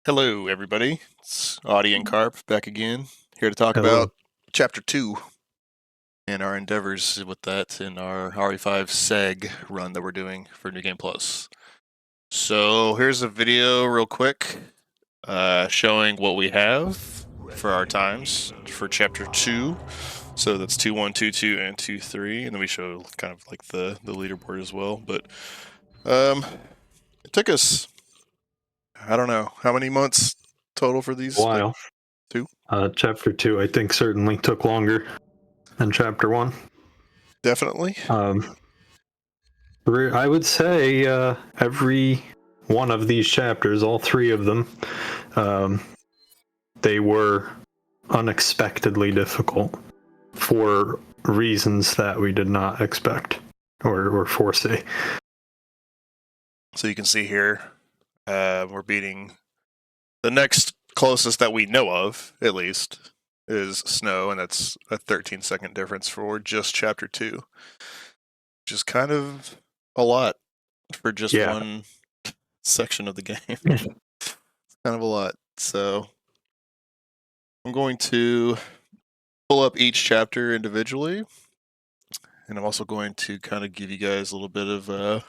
Hello, everybody. It's Auddy and Carp back again, here to talk Hello. about Chapter 2 and our endeavors with that in our RE5 SEG run that we're doing for New Game Plus. So here's a video real quick showing what we have for our times for Chapter 2. So that's 2-1, 2-2, and 2-3, and then we show kind of like the leaderboard as well. But it took us, I don't know, how many months total for these? A while. Like 2? Chapter 2, I think, certainly took longer than Chapter 1. Definitely. I would say every one of these chapters, all three of them, they were unexpectedly difficult for reasons that we did not expect or foresee. So you can see here, we're beating the next closest that we know of, at least, is Snow, and that's a 13-second difference for just Chapter 2, which is kind of a lot for just one section of the game. It's kind of a lot. So I'm going to pull up each chapter individually, and I'm also going to kind of give you guys a little bit of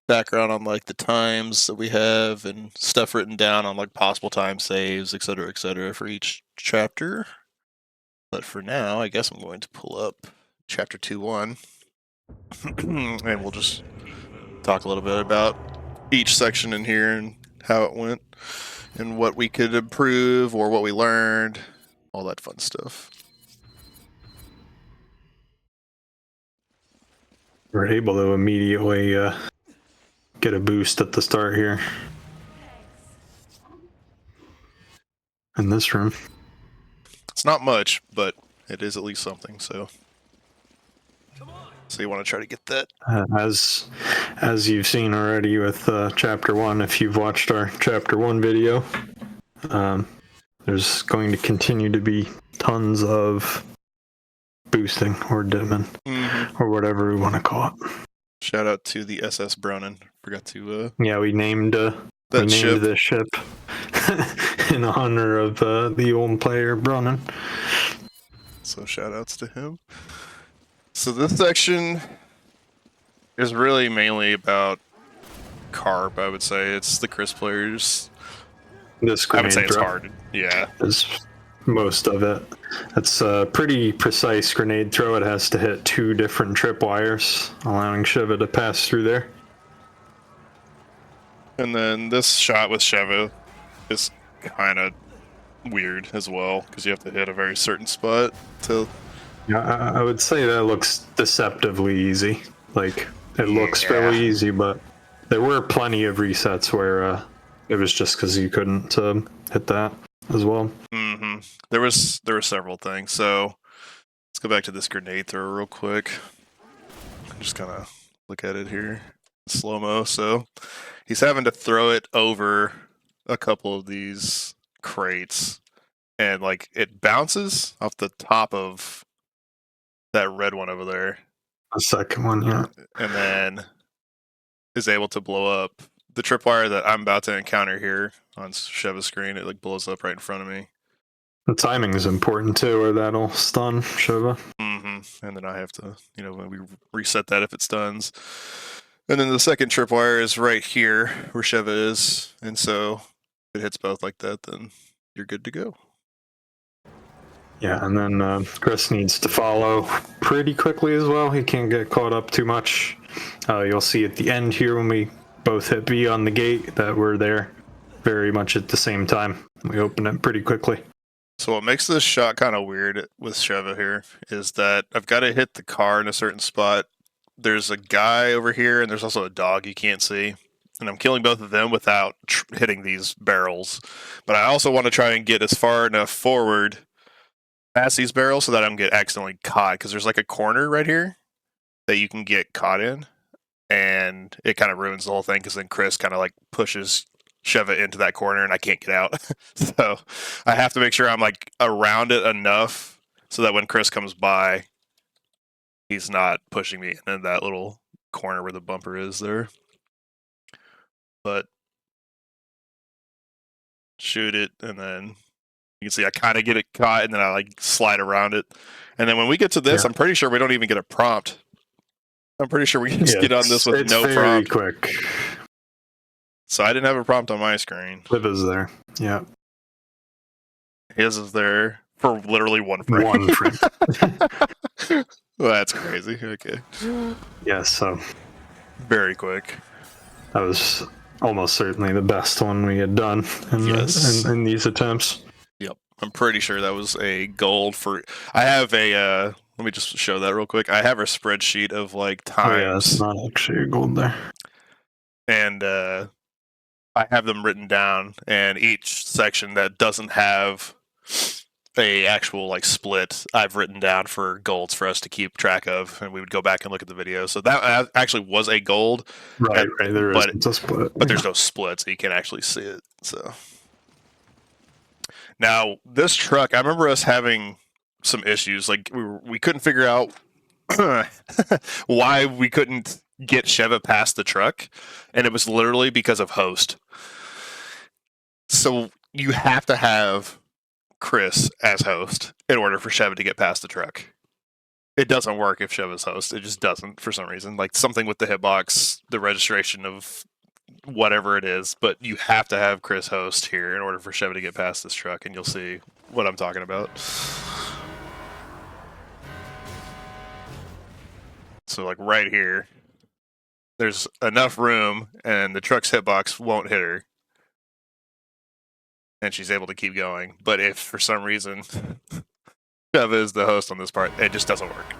background on like the times that we have and stuff written down on like possible time saves, etc., for each chapter. But for now, I guess I'm going to pull up chapter 2-1 and we'll just talk a little bit about each section in here and how it went and what we could improve or what we learned, all that fun stuff. We're able to immediately get a boost at the start here in this room. It's not much, but it is at least something, so you want to try to get that. As you've seen already with Chapter 1, if you've watched our Chapter 1 video, there's going to continue to be tons of boosting or dimming or whatever we want to call it. Shout out to the SS Bronin. Forgot to we named ship. this ship in honor of the old player Bronin. So shout outs to him. So this section is really mainly about Carp, I would say. It's the Chris players. This I would say it's throw hard. Yeah. is most of it. It's a pretty precise grenade throw. It has to hit 2 different tripwires, allowing Sheva to pass through there. And then this shot with Sheva is kind of weird as well, because you have to hit a very certain spot to... Yeah, I would say that looks deceptively easy. Like, it looks fairly easy, but there were plenty of resets where it was just because you couldn't hit that as well. There were several things. So let's go back to this grenade throw real quick. Just kind of look at it here, slow-mo. So he's having to throw it over a couple of these crates, and like it bounces off the top of that red one over there. The second one, yeah. And then is able to blow up the tripwire that I'm about to encounter here on Sheva's screen. It like blows up right in front of me. The timing is important too, or that'll stun Sheva. And then I have to, when we reset that if it stuns. And then the second tripwire is right here where Sheva is. And so if it hits both like that, then you're good to go. Yeah, and then Chris needs to follow pretty quickly as well. He can't get caught up too much. You'll see at the end here when we both hit B on the gate that we're there very much at the same time. We open it pretty quickly. So what makes this shot kind of weird with Sheva here is that I've got to hit the car in a certain spot. There's a guy over here, and there's also a dog you can't see. And I'm killing both of them without hitting these barrels. But I also want to try and get as far enough forward past these barrels so that I don't get accidentally caught. Because there's like a corner right here that you can get caught in. And it kind of ruins the whole thing because then Chris kind of like pushes Sheva into that corner and I can't get out. So I have to make sure I'm like around it enough so that when Chris comes by, he's not pushing me in that little corner where the bumper is there. But shoot it, and then you can see I kind of get it caught, and then I like slide around it. And then when we get to this, I'm pretty sure we don't even get a prompt. I'm pretty sure we can just get on this with no very prompt. Quick. So I didn't have a prompt on my screen. Flip is there. Yeah. His is there for literally 1 frame. 1 frame. Well, that's crazy. Okay. Yeah, so very quick. That was almost certainly the best one we had done in these attempts. Yep. I'm pretty sure that was a gold for... I have a... let me just show that real quick. I have a spreadsheet of like times. Oh yeah, it's not actually a gold there. And I have them written down, and each section that doesn't have a actual like split, I've written down for golds for us to keep track of, and we would go back and look at the video. So that actually was a gold, right? There isn't a split, but there's no split, so you can't actually see it. So now this truck, I remember us having some issues. Like we couldn't figure out why we couldn't get Sheva past the truck, and it was literally because of host. So you have to have Chris as host in order for Sheva to get past the truck. It doesn't work if Sheva's host. It just doesn't for some reason. Like something with the hitbox, the registration of whatever it is, but you have to have Chris host here in order for Sheva to get past this truck, and you'll see what I'm talking about. So like right here, there's enough room and the truck's hitbox won't hit her. And she's able to keep going. But if for some reason Sheva is the host on this part, it just doesn't work.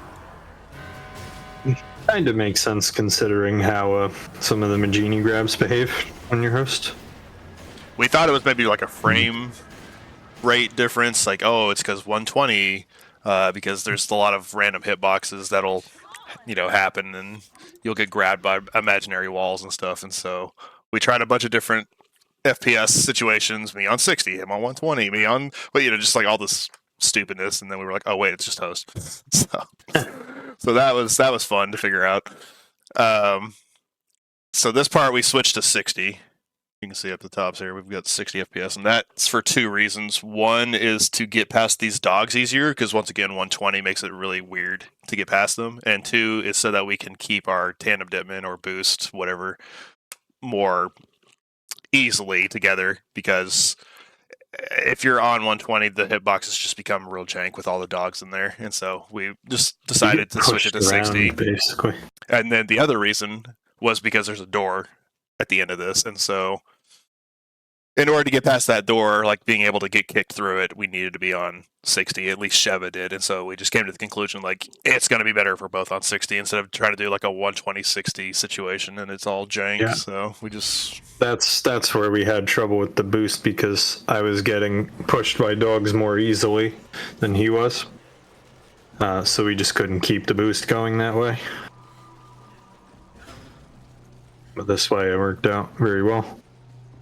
Kind of makes sense considering how some of the Magini grabs behave when you're host. We thought it was maybe like a frame rate difference, like, oh, it's because 120, because there's a lot of random hitboxes that'll, happen, and you'll get grabbed by imaginary walls and stuff. And so we tried a bunch of different FPS situations, me on 60, him on 120, me on, but just like all this stupidness, and then we were like, oh wait, it's just host. So that was fun to figure out. So this part we switched to 60. You can see up the tops here, we've got 60 FPS, and that's for 2 reasons. One is to get past these dogs easier, because once again, 120 makes it really weird to get past them. And 2 is so that we can keep our tandem dipman or boost, whatever, more easily together, because if you're on 120, the hitboxes just become real jank with all the dogs in there. And so we just decided to switch it to 60. Basically. And then the other reason was because there's a door at the end of this, and so in order to get past that door, like being able to get kicked through it, we needed to be on 60. At least Sheva did, and so we just came to the conclusion like it's going to be better if we're both on 60 instead of trying to do like a 120-60 situation, and it's all jank. Yeah. So we just that's where we had trouble with the boost, because I was getting pushed by dogs more easily than he was, so we just couldn't keep the boost going that way. But this way it worked out very well.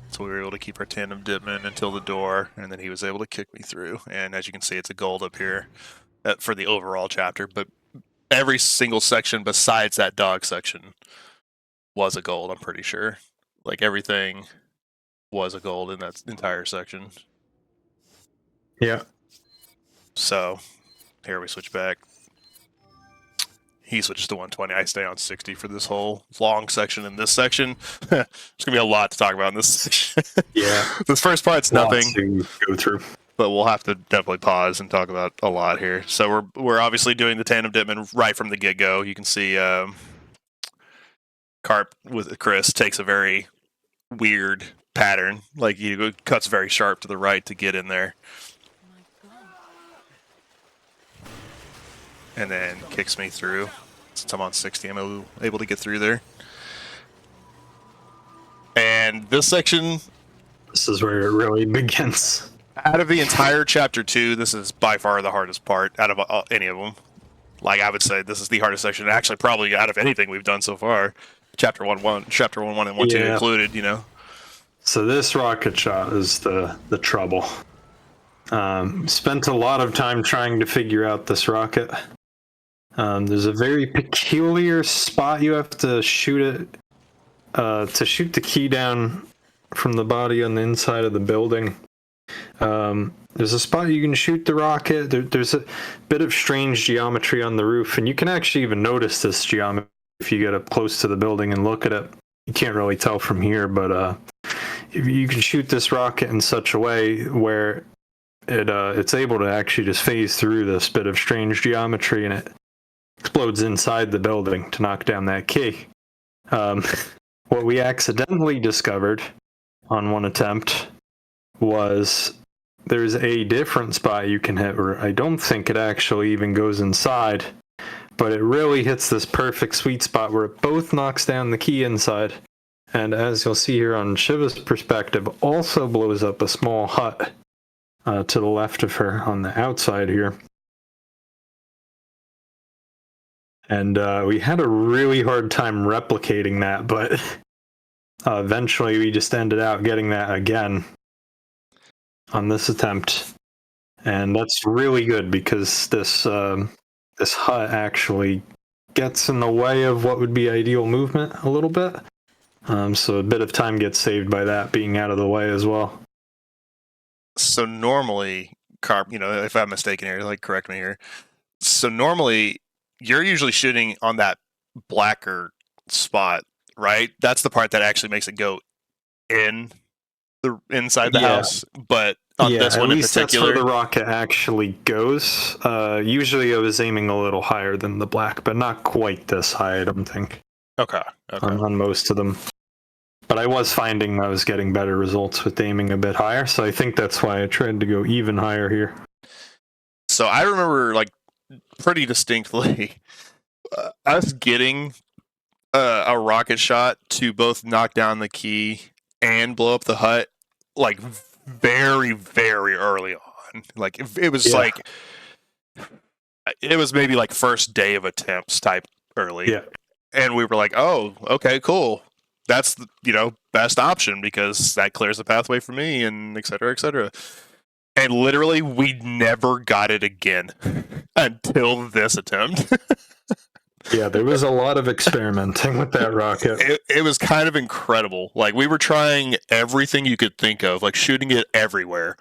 So we were able to keep our tandem dipman until the door, and then he was able to kick me through. And as you can see, it's a gold up here for the overall chapter. But every single section besides that dog section was a gold, I'm pretty sure. Like everything was a gold in that entire section. Yeah. So here we switch back. He switches to 120. I stay on 60 for this whole long section. In this section, there's gonna be a lot to talk about in this section. Yeah. This first part's nothing to go through, but we'll have to definitely pause and talk about a lot here. So we're obviously doing the tandem dipman right from the get-go. You can see Carp with Chris takes a very weird pattern. Like he cuts very sharp to the right to get in there. And then kicks me through. Since I'm on 60, I'm able to get through there. And this section... This is where it really begins. Out of the entire Chapter 2, this is by far the hardest part out of any of them. Like, I would say this is the hardest section, actually probably out of anything we've done so far. Chapter 1, and 1, 2 included, So this rocket shot is the trouble. Spent a lot of time trying to figure out this rocket. There's a very peculiar spot you have to shoot it, to shoot the key down from the body on the inside of the building. There's a spot you can shoot the rocket. There's a bit of strange geometry on the roof, and you can actually even notice this geometry if you get up close to the building and look at it. You can't really tell from here, but if you can shoot this rocket in such a way where it's able to actually just phase through this bit of strange geometry, and it explodes inside the building to knock down that key. What we accidentally discovered on one attempt was there's a different spot you can hit where I don't think it actually even goes inside, but it really hits this perfect sweet spot where it both knocks down the key inside, and as you'll see here on Sheva's perspective, also blows up a small hut to the left of her on the outside here. And we had a really hard time replicating that, but eventually we just ended out getting that again on this attempt. And that's really good because this hut actually gets in the way of what would be ideal movement a little bit. So a bit of time gets saved by that being out of the way as well. So normally, if I'm mistaken here, like correct me here. So normally, you're usually shooting on that blacker spot, right? That's the part that actually makes it go inside the house. But on this one in particular, that's where the rocket actually goes. Usually, I was aiming a little higher than the black, but not quite this high, I don't think. Okay. On most of them. But I was finding I was getting better results with aiming a bit higher, so I think that's why I tried to go even higher here. So I remember, like, pretty distinctly us getting a rocket shot to both knock down the key and blow up the hut, like, very, very early on. Like, it was like, it was maybe like first day of attempts type early. Yeah. And we were like, oh, okay, cool. That's the best option because that clears the pathway for me, and et cetera, et cetera. And literally, we never got it again until this attempt. Yeah, there was a lot of experimenting with that rocket. It was kind of incredible. Like, we were trying everything you could think of, like shooting it everywhere.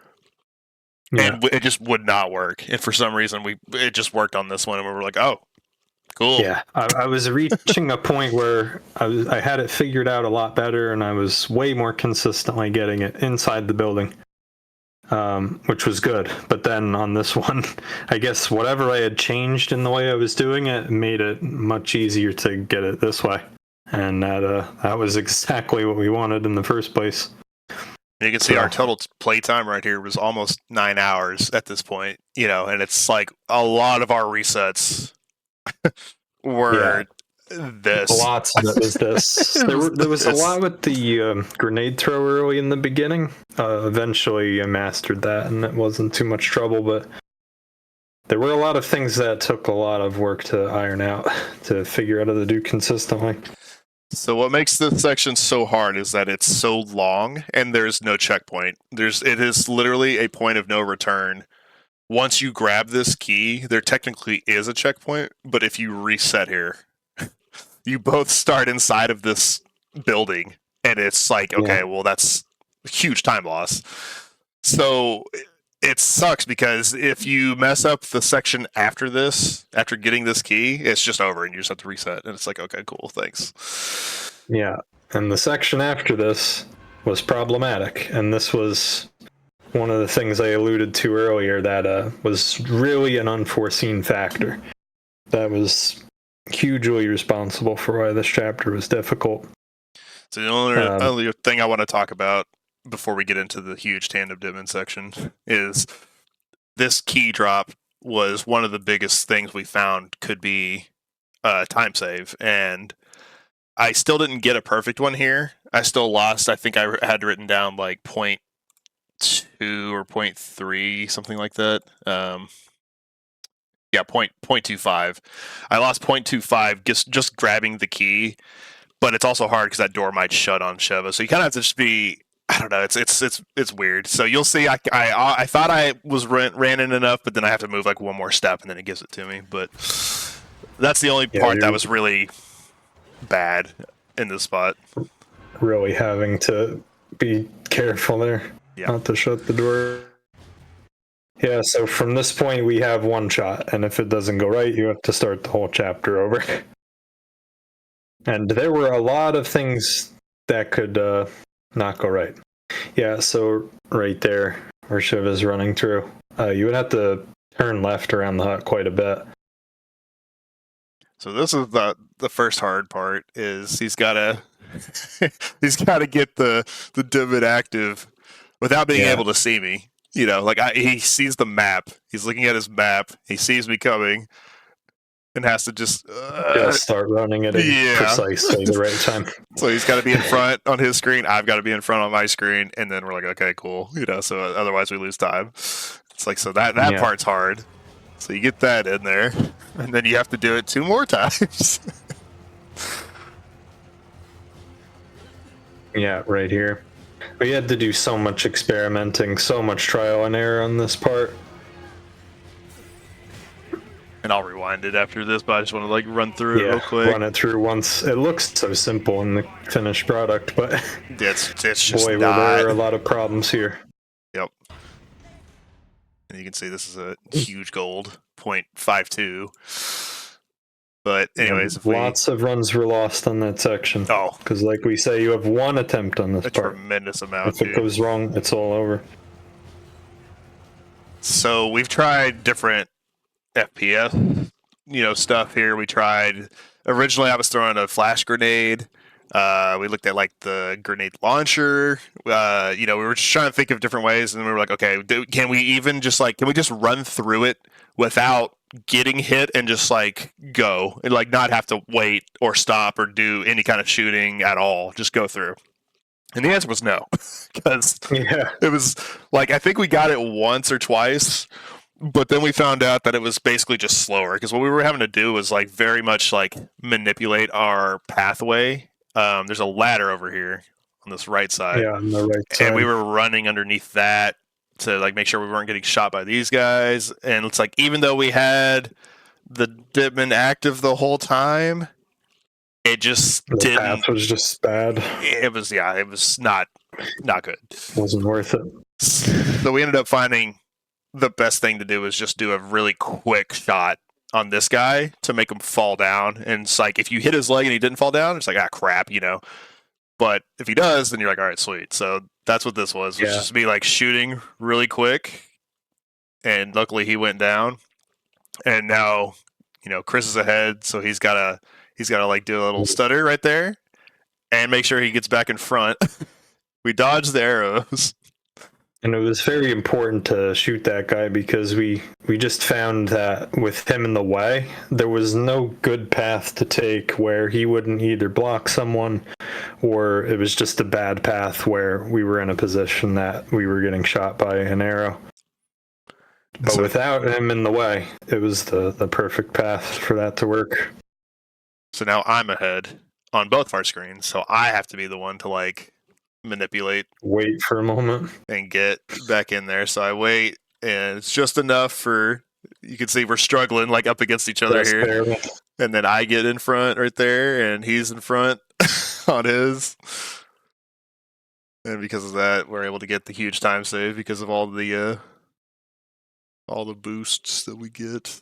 Yeah. And it just would not work. And for some reason, it just worked on this one, and we were like, oh, cool. Yeah, I was reaching a point where I had it figured out a lot better, and I was way more consistently getting it inside the building, which was good. But then on this one, I guess whatever I had changed in the way I was doing it made it much easier to get it this way. And that was exactly what we wanted in the first place. You can see our total playtime right here was almost 9 hours at this point, and it's like a lot of our resets were this. Lots of it was this. there was a lot with the grenade throw early in the beginning. Eventually I mastered that and it wasn't too much trouble, but there were a lot of things that took a lot of work to iron out to figure out how to do consistently. So what makes this section so hard is that it's so long and there's no checkpoint. It is literally a point of no return. Once you grab this key, there technically is a checkpoint, but if you reset here, you both start inside of this building, and it's like, okay, well, that's a huge time loss. So it sucks because if you mess up the section after this, after getting this key, it's just over, and you just have to reset, and it's like, okay, cool, thanks. Yeah, and the section after this was problematic, and this was one of the things I alluded to earlier that was really an unforeseen factor. That was hugely responsible for why this chapter was difficult. So the only thing I want to talk about before we get into the huge tandem dimming section is this key drop was one of the biggest things we found could be time save, and I still didn't get a perfect one here. I still lost. I think I had written down like 0.2 or 0.3, something like that. Yeah, 0.25. I lost 0.25 just grabbing the key, but it's also hard because that door might shut on Sheva. So you kind of have to just be, I don't know, it's weird. So you'll see, I thought I was ran in enough, but then I have to move like one more step and then it gives it to me. But that's the only part that was really bad in this spot. Really having to be careful there, not to shut the door. Yeah, so from this point we have one shot, and if it doesn't go right, you have to start the whole chapter over. And there were a lot of things that could not go right. Yeah, so right there, where Sheva's running through, you would have to turn left around the hut quite a bit. So this is the first hard part. Is he's gotta he's gotta get the divot active without being able to see me. You know, like he sees the map. He's looking at his map. He sees me coming, and has to just start running it in precisely the right time. So he's got to be in front on his screen. I've got to be in front on my screen, and then we're like, okay, cool. You know, so otherwise we lose time. It's like, so that part's hard. So you get that in there, and then you have to do it 2 more times. Yeah, right here. We had to do so much experimenting, so much trial and error on this part. And I'll rewind it after this, but I just want to like run through it real quick. Run it through once. It looks so simple in the finished product, but it's just boy, not. There are a lot of problems here. Yep. And you can see this is a huge gold, 0.52. But anyways, lots of runs were lost on that section. Oh, because like we say, you have 1 attempt on this part. Tremendous amount. If it goes wrong, it's all over. So we've tried different FPS, stuff here. We tried originally. I was throwing a flash grenade. We looked at like the grenade launcher. We were just trying to think of different ways, and we were like, okay, can we just run through it without getting hit and just like go and like not have to wait or stop or do any kind of shooting at all? Just go through. And the answer was no, because it was like I think we got it once or twice. But then we found out that it was basically just slower, because what we were having to do was like very much like manipulate our pathway. There's a ladder over here on this right side. Yeah, on the right side. And we were running underneath that to like make sure we weren't getting shot by these guys. And it's like, even though we had the Dipman active the whole time, it just the path was just bad. It was not good. Wasn't worth it. So we ended up finding the best thing to do is just do a really quick shot on this guy to make him fall down. And it's like, if you hit his leg and he didn't fall down, it's like, crap, But if he does, then you're like, all right, sweet. So that's what this was. It was just me like shooting really quick. And luckily he went down. And now, Chris is ahead, so he's gotta like do a little stutter right there and make sure he gets back in front. We dodged the arrows. And it was very important to shoot that guy because we just found that with him in the way, there was no good path to take where he wouldn't either block someone, or it was just a bad path where we were in a position that we were getting shot by an arrow. But without him in the way, it was the perfect path for that to work. So now I'm ahead on both of our screens, so I have to be the one to like manipulate, wait for a moment, and get back in there. So I wait, and it's just enough for, you can see we're struggling like up against each other here. Terrible. And then I get in front right there, and he's in front on his. And because of that, we're able to get the huge time save because of all the boosts that we get.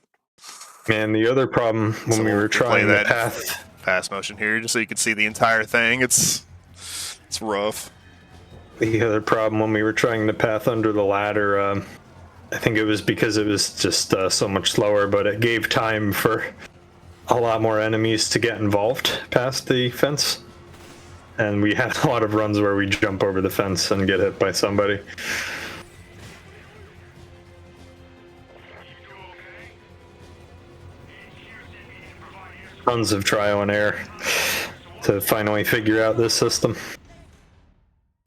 And the other problem when we were trying the pass motion here, just so you can see the entire thing, it's rough. The other problem when we were trying the path under the ladder, I think it was because it was just so much slower, but it gave time for a lot more enemies to get involved past the fence. And we had a lot of runs where we jump over the fence and get hit by somebody. Tons of trial and error to finally figure out this system.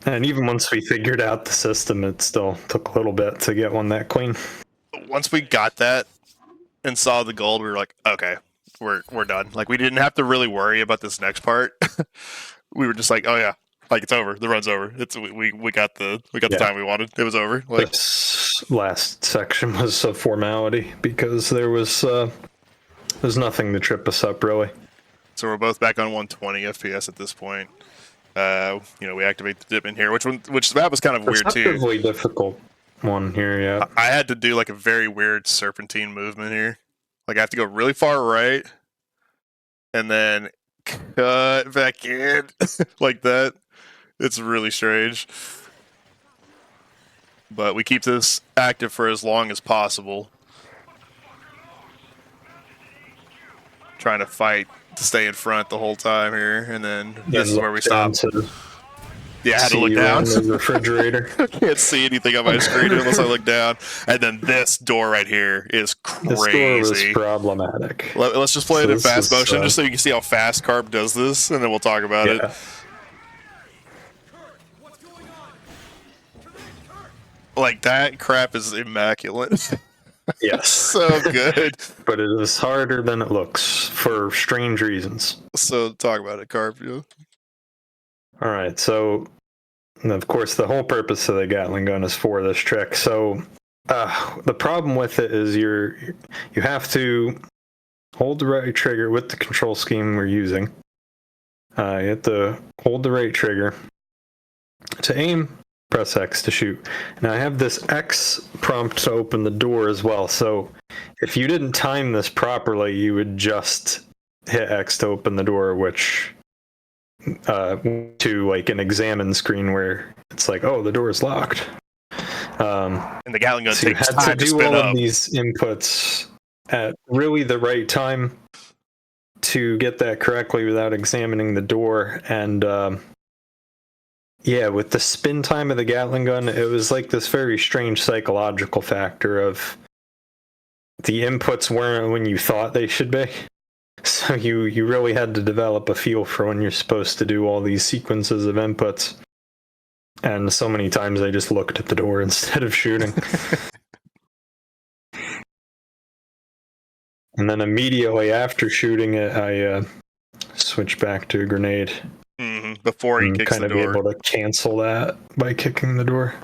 And even once we figured out the system, it still took a little bit to get one that clean. Once we got that and saw the gold, we were like, okay, we're done. Like, we didn't have to really worry about this next part. We were just like, oh yeah, like it's over. The run's over. We got the time we wanted. It was over. Like, this last section was a formality because there's nothing to trip us up really. So we're both back on 120 FPS at this point. We activate the dip in here, which map was kind of weird too. Perceptively difficult. one here, yeah. I had to do like a very weird serpentine movement here. Like I have to go really far right, and then cut back in like that. It's really strange. But we keep this active for as long as possible. Trying to fight to stay in front the whole time here, and then this is where we stop. Yeah, I had to look down. The refrigerator. I can't see anything on my screen unless I look down. And then this door right here is crazy. This door was problematic. Let's just play it in fast motion just so you can see how fast Carp does this, and then we'll talk about it. Like, that crap is immaculate. Yes. So good. But it is harder than it looks for strange reasons. So talk about it, Carp. Yeah. All right, so of course the whole purpose of the Gatling gun is for this trick. So the problem with it is you have to hold the right trigger with the control scheme we're using. You have to hold the right trigger to aim, press X to shoot. Now I have this X prompt to open the door as well. So if you didn't time this properly, you would just hit X to open the door, which to like an examine screen where it's like, oh, the door is locked. And the Gatling gun so takes you had time to do spin all up. of these inputs at really the right time to get that correctly without examining the door. And yeah, with the spin time of the Gatling gun, it was like this very strange psychological factor of the inputs weren't when you thought they should be. So you really had to develop a feel for when you're supposed to do all these sequences of inputs. And so many times I just looked at the door instead of shooting. And then immediately after shooting it, I switched back to a grenade. Before he kicks the door. Kind of be able to cancel that by kicking the door.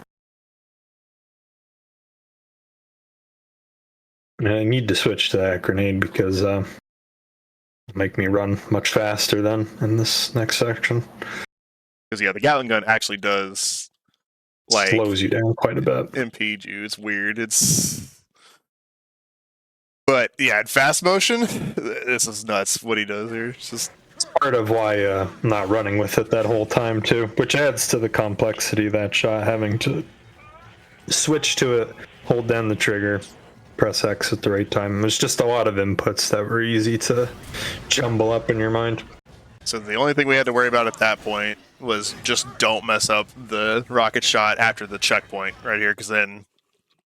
And I need to switch to that grenade because it'll make me run much faster then in this next section. Because yeah, the Gatling gun actually does like slows you down quite a bit. Impede you. It's weird. But yeah, in fast motion, this is nuts what he does here. It's just part of why I'm not running with it that whole time too, which adds to the complexity of that shot, having to switch to it, hold down the trigger, press X at the right time. There's just a lot of inputs that were easy to jumble up in your mind. So the only thing we had to worry about at that point was just don't mess up the rocket shot after the checkpoint right here, because then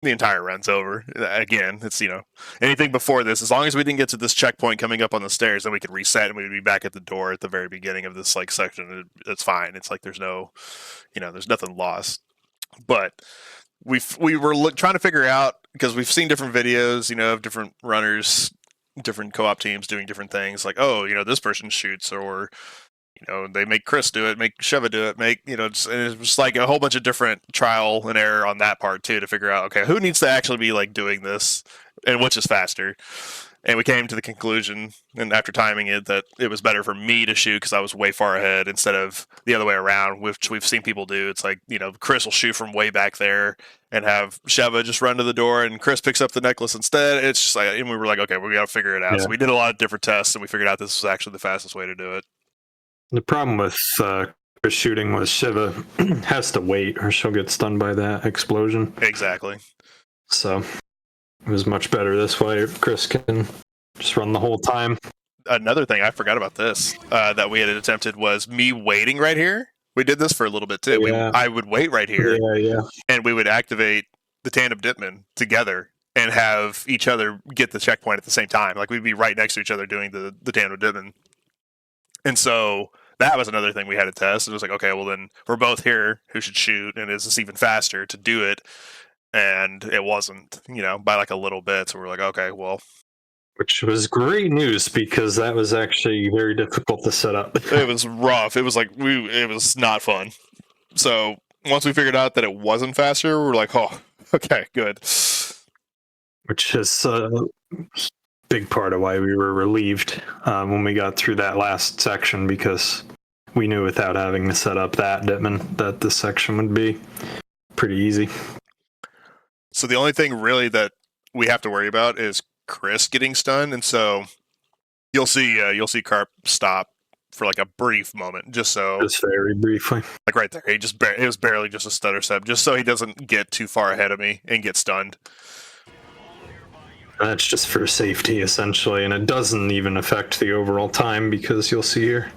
the entire run's over. Again, it's, anything before this, as long as we didn't get to this checkpoint coming up on the stairs, then we could reset and we'd be back at the door at the very beginning of this like section. It's fine. It's like there's no, there's nothing lost. But we were trying to figure out, because we've seen different videos, of different runners, different co-op teams doing different things, like, oh, this person shoots, or they make Chris do it, make Sheva do it, and it's just like a whole bunch of different trial and error on that part too, to figure out, okay, who needs to actually be like doing this and which is faster. And we came to the conclusion, and after timing it, that it was better for me to shoot because I was way far ahead instead of the other way around, which we've seen people do. It's like, Chris will shoot from way back there and have Sheva just run to the door, and Chris picks up the necklace instead. It's just like, and we were like, okay, we got to figure it out. Yeah. So we did a lot of different tests, and we figured out this was actually the fastest way to do it. The problem with Chris shooting was Sheva has to wait, or she'll get stunned by that explosion. Exactly. So it was much better this way. Chris can just run the whole time. Another thing, I forgot about this, that we had attempted was me waiting right here. We did this for a little bit too. Yeah. I would wait right here, yeah, and we would activate the tandem dipman together and have each other get the checkpoint at the same time. Like, we'd be right next to each other doing the tandem dipman. And so that was another thing we had to test. It was like, okay, well then we're both here. Who should shoot? And is this even faster to do it? And it wasn't, by like a little bit. So we're like, okay, well. Which was great news, because that was actually very difficult to set up. It was rough. It was like, it was not fun. So once we figured out that it wasn't faster, we're like, oh, okay, good. Which is a big part of why we were relieved when we got through that last section, because we knew without having to set up that Ditman that this section would be pretty easy. So the only thing really that we have to worry about is Chris getting stunned, and so you'll see Carp stop for like a brief moment, just so Just very briefly. like right there, it was barely just a stutter step, just so he doesn't get too far ahead of me and get stunned. That's just for safety, essentially, and it doesn't even affect the overall time because you'll see here,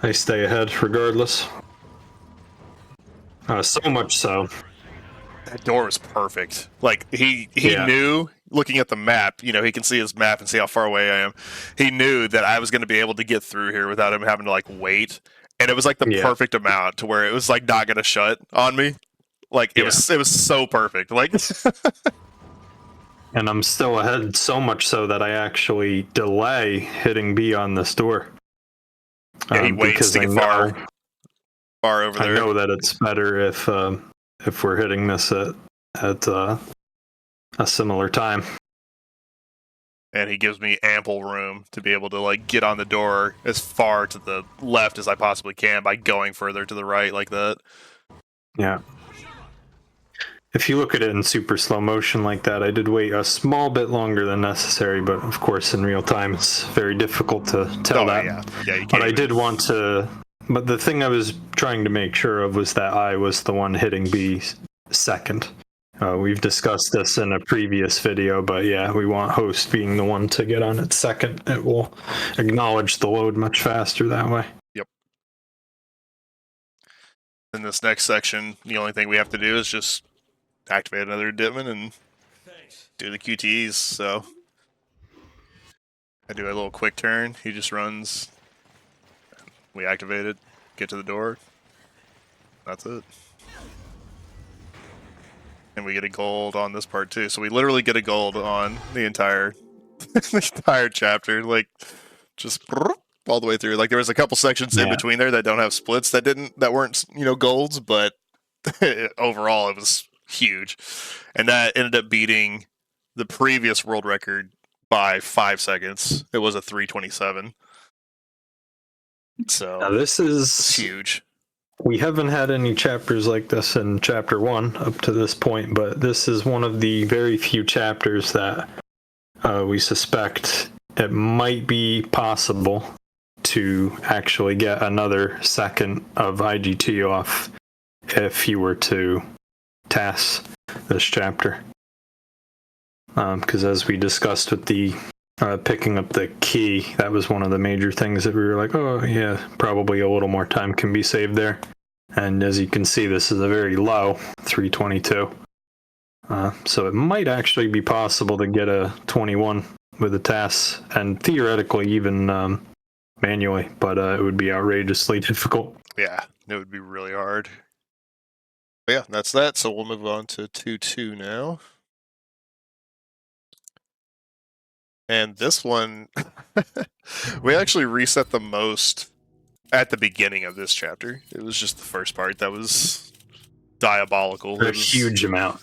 I stay ahead regardless. So much so. That door was perfect. Like he Yeah. knew, looking at the map, you know, he can see his map and see how far away I am. He knew that I was going to be able to get through here without him having to like wait, and it was like the Yeah. perfect amount to where it was like not going to shut on me. Like it was so perfect. Like. And I'm still ahead, so much so that I actually delay hitting B on this door. Yeah, he waits to get far over there. I know that it's better if we're hitting this at a similar time. And he gives me ample room to be able to like get on the door as far to the left as I possibly can by going further to the right like that. Yeah. If you look at it in super slow motion like that, I did wait a small bit longer than necessary, but of course in real time it's very difficult to tell that. Yeah, but I did want to. But the thing I was trying to make sure of was that I was the one hitting B second. We've discussed this in a previous video, but yeah, we want host being the one to get on it second. It will acknowledge the load much faster that way. Yep. In this next section, the only thing we have to do is just activate another Ditman and do the QTEs. So I do a little quick turn. He just runs. We activate it, get to the door. That's it. And we get a gold on this part too. So we literally get a gold on the entire the entire chapter, like just all the way through. Like there was a couple sections in between there that don't have splits that weren't, you know, golds, but overall it was huge. And that ended up beating the previous world record by 5 seconds. It was a 3:27. So now this is huge. We haven't had any chapters like this in chapter 1 up to this point, but this is one of the very few chapters that we suspect it might be possible to actually get another second of IGT off if you were to TAS this chapter. Because as we discussed with the picking up the key, that was one of the major things that we were like, oh yeah, probably a little more time can be saved there. And as you can see, this is a very low 322. So it might actually be possible to get a 21 with a TAS, and theoretically even manually, but it would be outrageously difficult. Yeah, it would be really hard. But yeah, that's that. So we'll move on to 2-2 now. And this one, we actually reset the most at the beginning of this chapter. It was just the first part that was diabolical. A huge amount.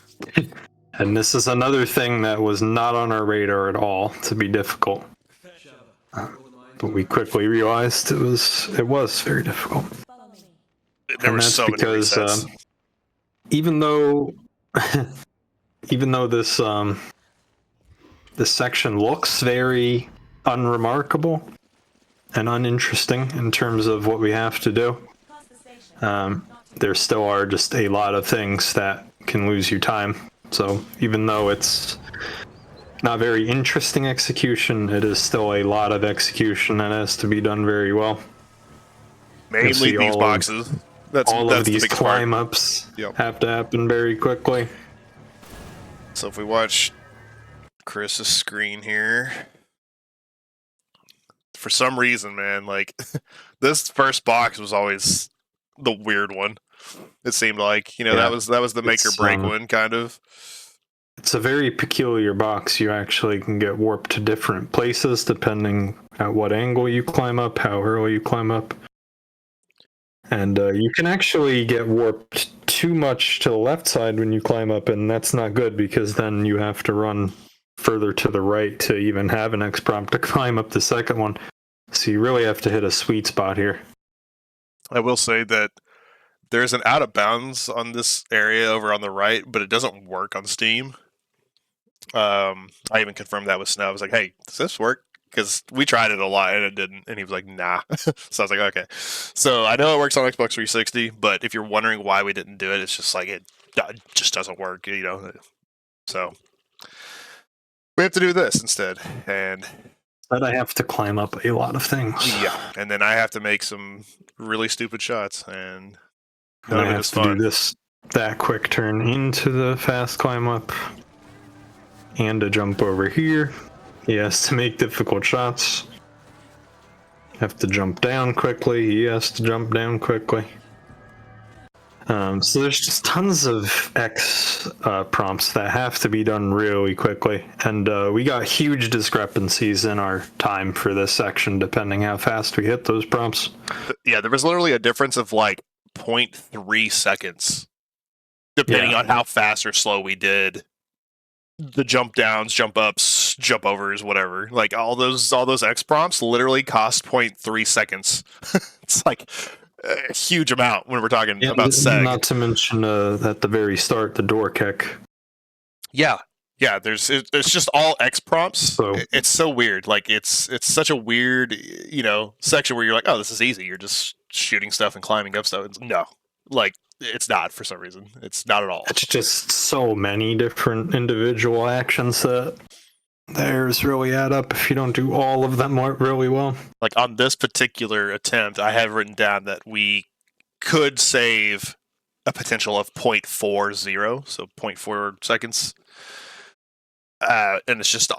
And this is another thing that was not on our radar at all to be difficult. But we quickly realized it was very difficult. There were so many resets. Even though this this section looks very unremarkable and uninteresting in terms of what we have to do, there still are just a lot of things that can lose you time. So even though it's not very interesting execution, it is still a lot of execution that has to be done very well. Mainly these boxes. That's of these climb ups have to happen very quickly. So if we watch Chris's screen here, for some reason, man, like this first box was always the weird one. It seemed like, you know, that was the make or break one, kind of. It's a very peculiar box. You actually can get warped to different places depending at what angle you climb up, how early you climb up. And you can actually get warped too much to the left side when you climb up, and that's not good because then you have to run further to the right to even have an X prompt to climb up the second one. So you really have to hit a sweet spot here. I will say that there's an out of bounds on this area over on the right, but it doesn't work on Steam. I even confirmed that with Snow. I was like, "Hey, does this work?" Because we tried it a lot and it didn't, and he was like, "Nah." So I was like, "Okay." So I know it works on Xbox 360, but if you're wondering why we didn't do it, it's just like it just doesn't work, you know. So we have to do this instead, and But I have to climb up a lot of things. yeah, and then I have to make some really stupid shots, and And none I of it have is to do fun. that quick turn into the fast climb up. And a jump over here. He has to make difficult shots. Have to jump down quickly. He has to jump down quickly. So there's just tons of X prompts that have to be done really quickly, and we got huge discrepancies in our time for this section depending how fast we hit those prompts. Yeah, there was literally a difference of like 0.3 seconds, depending on how fast or slow we did the jump downs, jump ups, jump overs, whatever. Like all those X prompts literally cost 0.3 seconds. It's like a huge amount when we're talking about seg. Not to mention at the very start, the door kick. Yeah, it's just all X prompts. So, it's so weird. Like it's such a weird, section where you're like, oh, this is easy. You're just shooting stuff and climbing up stuff. No, like it's not for some reason. It's not at all. It's just so many different individual actions that theirs really add up if you don't do all of them really well. Like on this particular attempt, I have written down that we could save a potential of 0.40, so 0.4 seconds. And it's just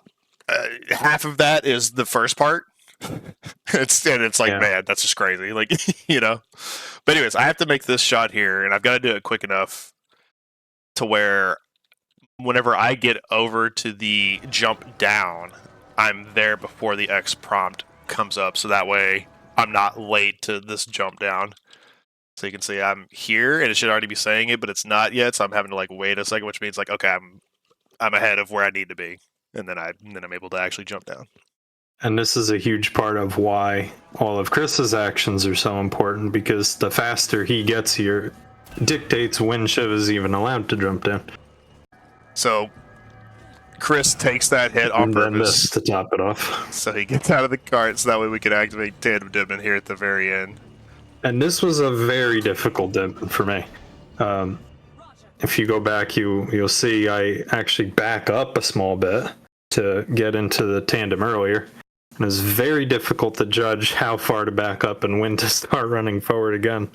half of that is the first part. It's like, man, that's just crazy. Like, But anyways, I have to make this shot here, and I've got to do it quick enough to where whenever I get over to the jump down, I'm there before the X prompt comes up, so that way I'm not late to this jump down. So you can see I'm here, and it should already be saying it, but it's not yet, so I'm having to like wait a second, which means like, okay, I'm ahead of where I need to be, and then I'm able to actually jump down. And this is a huge part of why all of Chris's actions are so important, because the faster he gets here dictates when Sheva is even allowed to jump down. So Chris takes that hit on purpose to top it off. So he gets out of the cart, so that way we can activate tandem dipping here at the very end. And this was a very difficult dip for me. If you go back, you'll see I actually back up a small bit to get into the tandem earlier. And it's very difficult to judge how far to back up and when to start running forward again.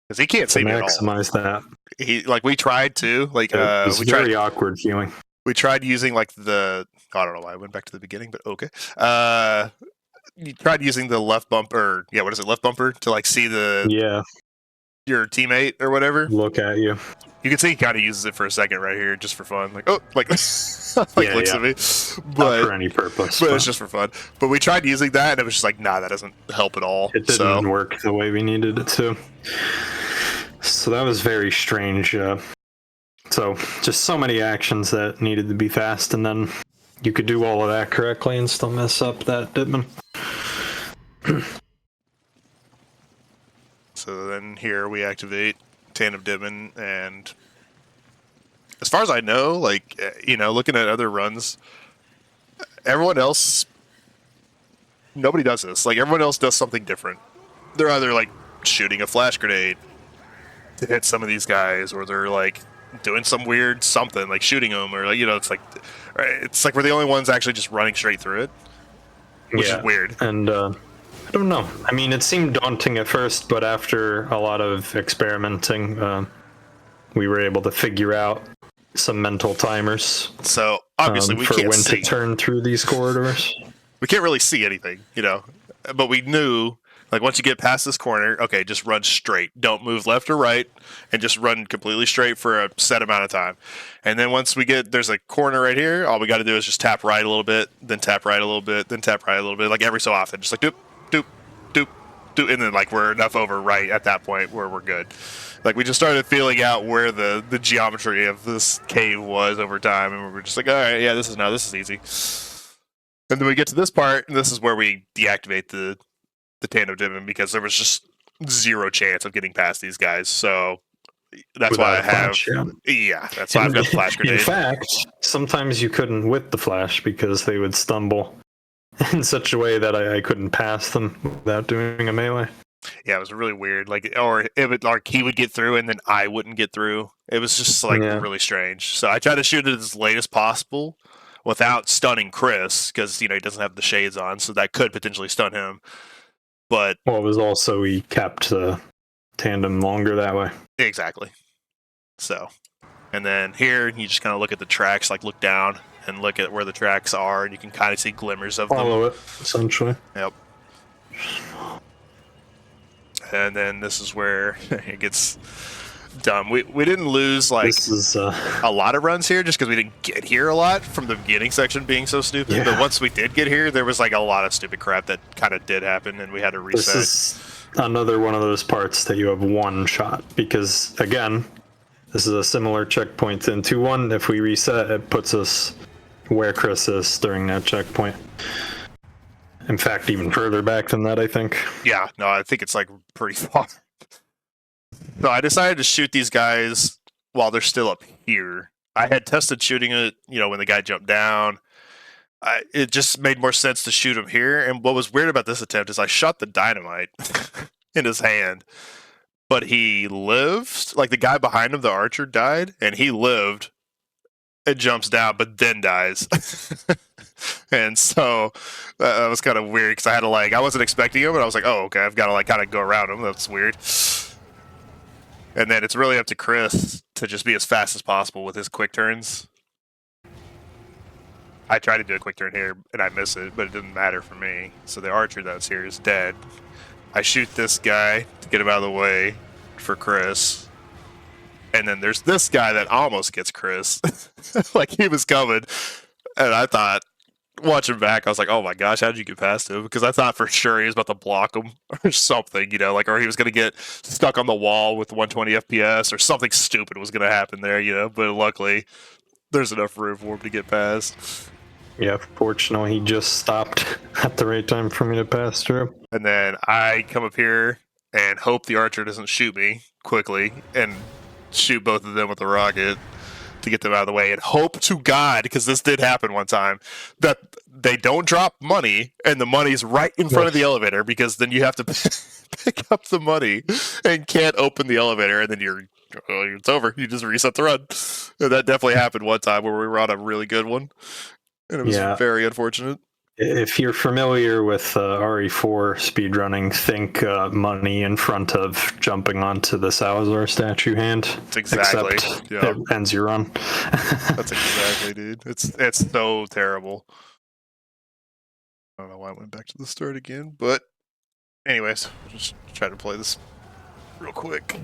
Because he can't see me at all. Maximize that. We tried to. It's very awkward feeling. We tried using I don't know why I went back to the beginning, but okay. You tried using the left bumper. Yeah, what is it? Left bumper to see your teammate or whatever. Look at you. You can see he kind of uses it for a second right here, just for fun. Looks at me, but not for any purpose. But it's just for fun. But we tried using that, and it was just like, nah, that doesn't help at all. It didn't work the way we needed it to. So that was very strange. So just so many actions that needed to be fast, and then you could do all of that correctly and still mess up that dipman. So then here we activate tandem dipman, and as far as I know, looking at other runs, everyone else, nobody does this. Everyone else does something different. They're either shooting a flash grenade to hit some of these guys, or they're doing some weird something, shooting them, or it's like we're the only ones actually just running straight through it, which is weird. And I don't know. I mean, it seemed daunting at first, but after a lot of experimenting, we were able to figure out some mental timers. So obviously we can't see to turn through these corridors. We can't really see anything, but we knew once you get past this corner, okay, just run straight. Don't move left or right, and just run completely straight for a set amount of time. And then once there's a corner right here, all we got to do is just tap right a little bit, then tap right a little bit, then tap right a little bit, every so often, just doop, doop, doop, doop, and then we're enough over right at that point where we're good. We just started feeling out where the geometry of this cave was over time, and we were just all right, yeah, this is easy. And then we get to this part, and this is where we deactivate the tandem dipping, because there was just zero chance of getting past these guys. So that's Without why I a have. flash, yeah. Yeah, that's why I've got the flash grenade. In fact, sometimes you couldn't with the flash because they would stumble in such a way that I couldn't pass them without doing a melee. Yeah, it was really weird. Like, or it would, like, he would get through and then I wouldn't get through. It was just like really strange. So I tried to shoot it as late as possible without stunning Chris because he doesn't have the shades on, so that could potentially stun him. But well, it was also he kept the tandem longer that way. Exactly. So, and then here you just kind of look at the tracks, like look down and look at where the tracks are, and you can kind of see glimmers of them. Follow it, essentially. Yep. And then this is where it gets dumb. We didn't lose this is, a lot of runs here just because we didn't get here a lot from the beginning section being so stupid. Yeah. But once we did get here, there was like a lot of stupid crap that kind of did happen, and we had to reset. This is another one of those parts that you have one shot because, again, this is a similar checkpoint in 2-1. If we reset, it puts us where Chris is during that checkpoint. In fact, even further back than that, I think. Yeah, no, I think it's like pretty far. So I decided to shoot these guys while they're still up here. I had tested shooting it, when the guy jumped down. It just made more sense to shoot him here. And what was weird about this attempt is I shot the dynamite in his hand, but he lived. Like the guy behind him, the archer, died, and he lived. It jumps down, but then dies. And so that was kind of weird because I had to I wasn't expecting him, but I was like, oh, okay, I've got to kind of go around him. That's weird. And then it's really up to Chris to just be as fast as possible with his quick turns. I tried to do a quick turn here, and I miss it, but it didn't matter for me. So the archer that's here is dead. I shoot this guy to get him out of the way for Chris. And then there's this guy that almost gets Chris. Like he was coming. And I thought, watching back, I was like, oh my gosh, how did you get past him? Because I thought for sure he was about to block him or something, or he was going to get stuck on the wall with 120 FPS or something stupid was going to happen there, But luckily, there's enough room for him to get past. Yeah, fortunately, he just stopped at the right time for me to pass through. And then I come up here and hope the archer doesn't shoot me quickly and shoot both of them with the rocket to get them out of the way, and hope to God, because this did happen one time, that they don't drop money and the money's right in front of the elevator, because then you have to pick up the money and can't open the elevator, and then it's over. You just reset the run. And that definitely happened one time where we were on a really good one, and it was very unfortunate. If you're familiar with RE4 speedrunning, think money in front of jumping onto the Salazar statue hand. That's exactly. Except it ends your run. That's exactly, dude. It's so terrible. I don't know why I went back to the start again, but anyways, just try to play this real quick.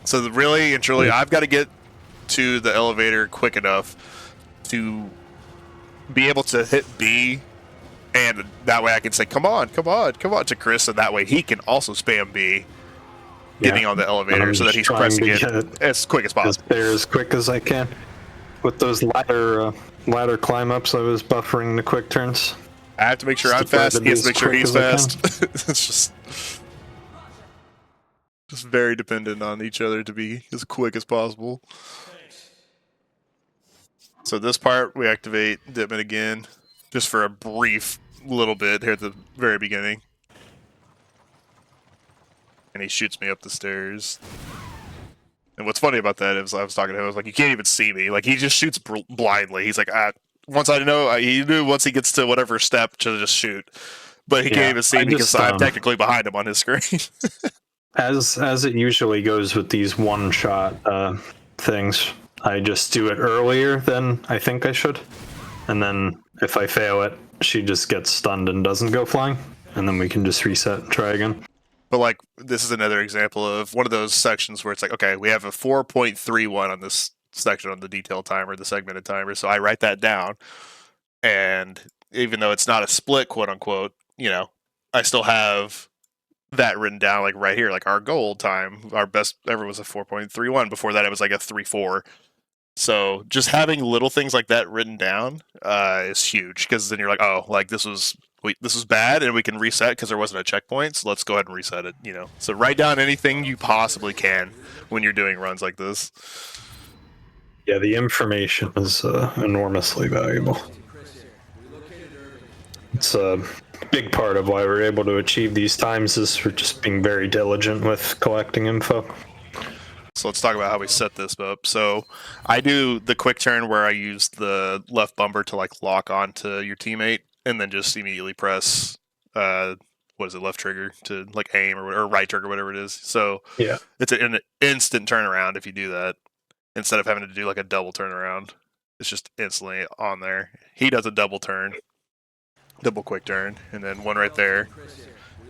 So really and truly, I've got to get to the elevator quick enough to be able to hit B, and that way I can say, come on to Chris, and that way he can also spam B, getting on the elevator, so that he's pressing it as quick as possible. As quick as I can. With those ladder climb-ups, I was buffering the quick turns. I have to make sure I'm fast, he has to make sure he's fast. It's just very dependent on each other to be as quick as possible. So this part, we activate Dipman again, just for a brief little bit here at the very beginning. And he shoots me up the stairs. And what's funny about that is I was talking to him, I was like, you can't even see me. Like, he just shoots blindly. He's like, once I know, he knew once he gets to whatever step to just shoot. But he can't even see me because I'm technically behind him on his screen. As it usually goes with these one-shot things, I just do it earlier than I think I should. And then if I fail it, she just gets stunned and doesn't go flying. And then we can just reset and try again. But this is another example of one of those sections where it's like, okay, we have a 4.31 on this section on the detail timer, the segmented timer. So I write that down. And even though it's not a split, quote unquote, I still have that written down right here, our goal time, our best ever was a 4.31. Before that, it was a 3.4. So just having little things like that written down is huge, because then you're like, oh, this was this was bad and we can reset because there wasn't a checkpoint, so let's go ahead and reset it, So write down anything you possibly can when you're doing runs like this. Yeah, the information is enormously valuable. It's a big part of why we're able to achieve these times is for just being very diligent with collecting info. So let's talk about how we set this up. So I do the quick turn where I use the left bumper to like lock onto your teammate and then just immediately press left trigger to like aim or right trigger, whatever it is. So yeah, it's an instant turnaround if you do that instead of having to do like a double turnaround. It's just instantly on there. He does a double quick turn, and then one right there.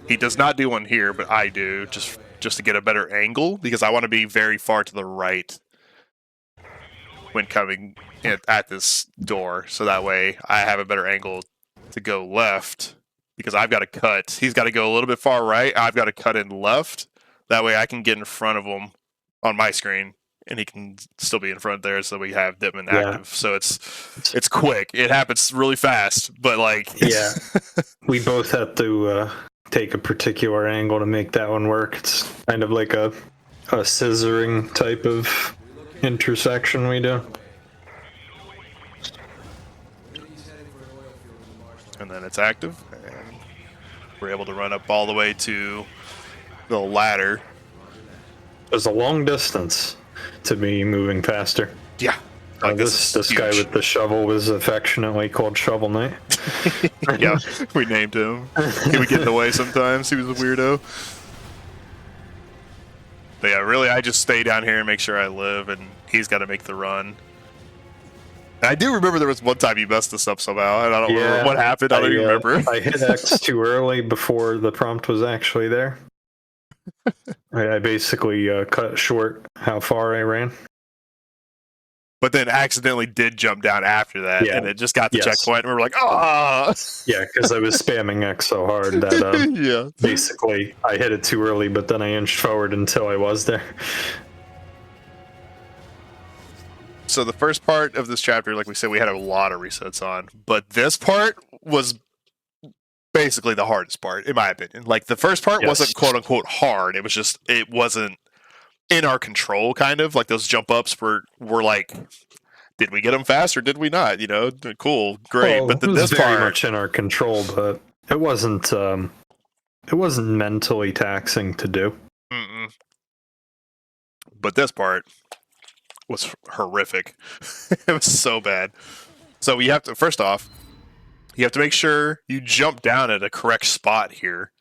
He does not do one here, but I do just to get a better angle because I want to be very far to the right when coming at this door, so that way I have a better angle to go left because I've got to cut. He's got to go a little bit far right. I've got to cut in left. That way I can get in front of him on my screen, and he can still be in front there, so we have Dipman active. So it's quick. It happens really fast, but like yeah, we both have to take a particular angle to make that one work. It's kind of like a scissoring type of intersection we do. And then it's active, and we're able to run up all the way to the ladder. There's a long distance to be moving faster. Yeah. Like this guy with the shovel was affectionately called Shovel Knight. Yeah, we named him. He would get in the way sometimes. He was a weirdo. But yeah, really, I just stay down here and make sure I live, and he's got to make the run. And I do remember there was one time you messed this up somehow, and I don't remember what happened. I don't even remember. I hit X too early before the prompt was actually there. I basically cut short how far I ran. But then accidentally did jump down after that, and it just got the checkpoint, and we were like, oh! Yeah, because I was spamming X so hard that basically I hit it too early, but then I inched forward until I was there. So the first part of this chapter, like we said, we had a lot of resets on, but this part was basically the hardest part, in my opinion. Like the first part wasn't quote-unquote hard, it wasn't in our control, kind of like those jump ups were like, did we get them fast or did we not? Cool, great. Well, but it was this very part much in our control, but it wasn't mentally taxing to do. Mm-mm. But this part was horrific. It was so bad. So you have to, first off, you have to make sure you jump down at a correct spot here.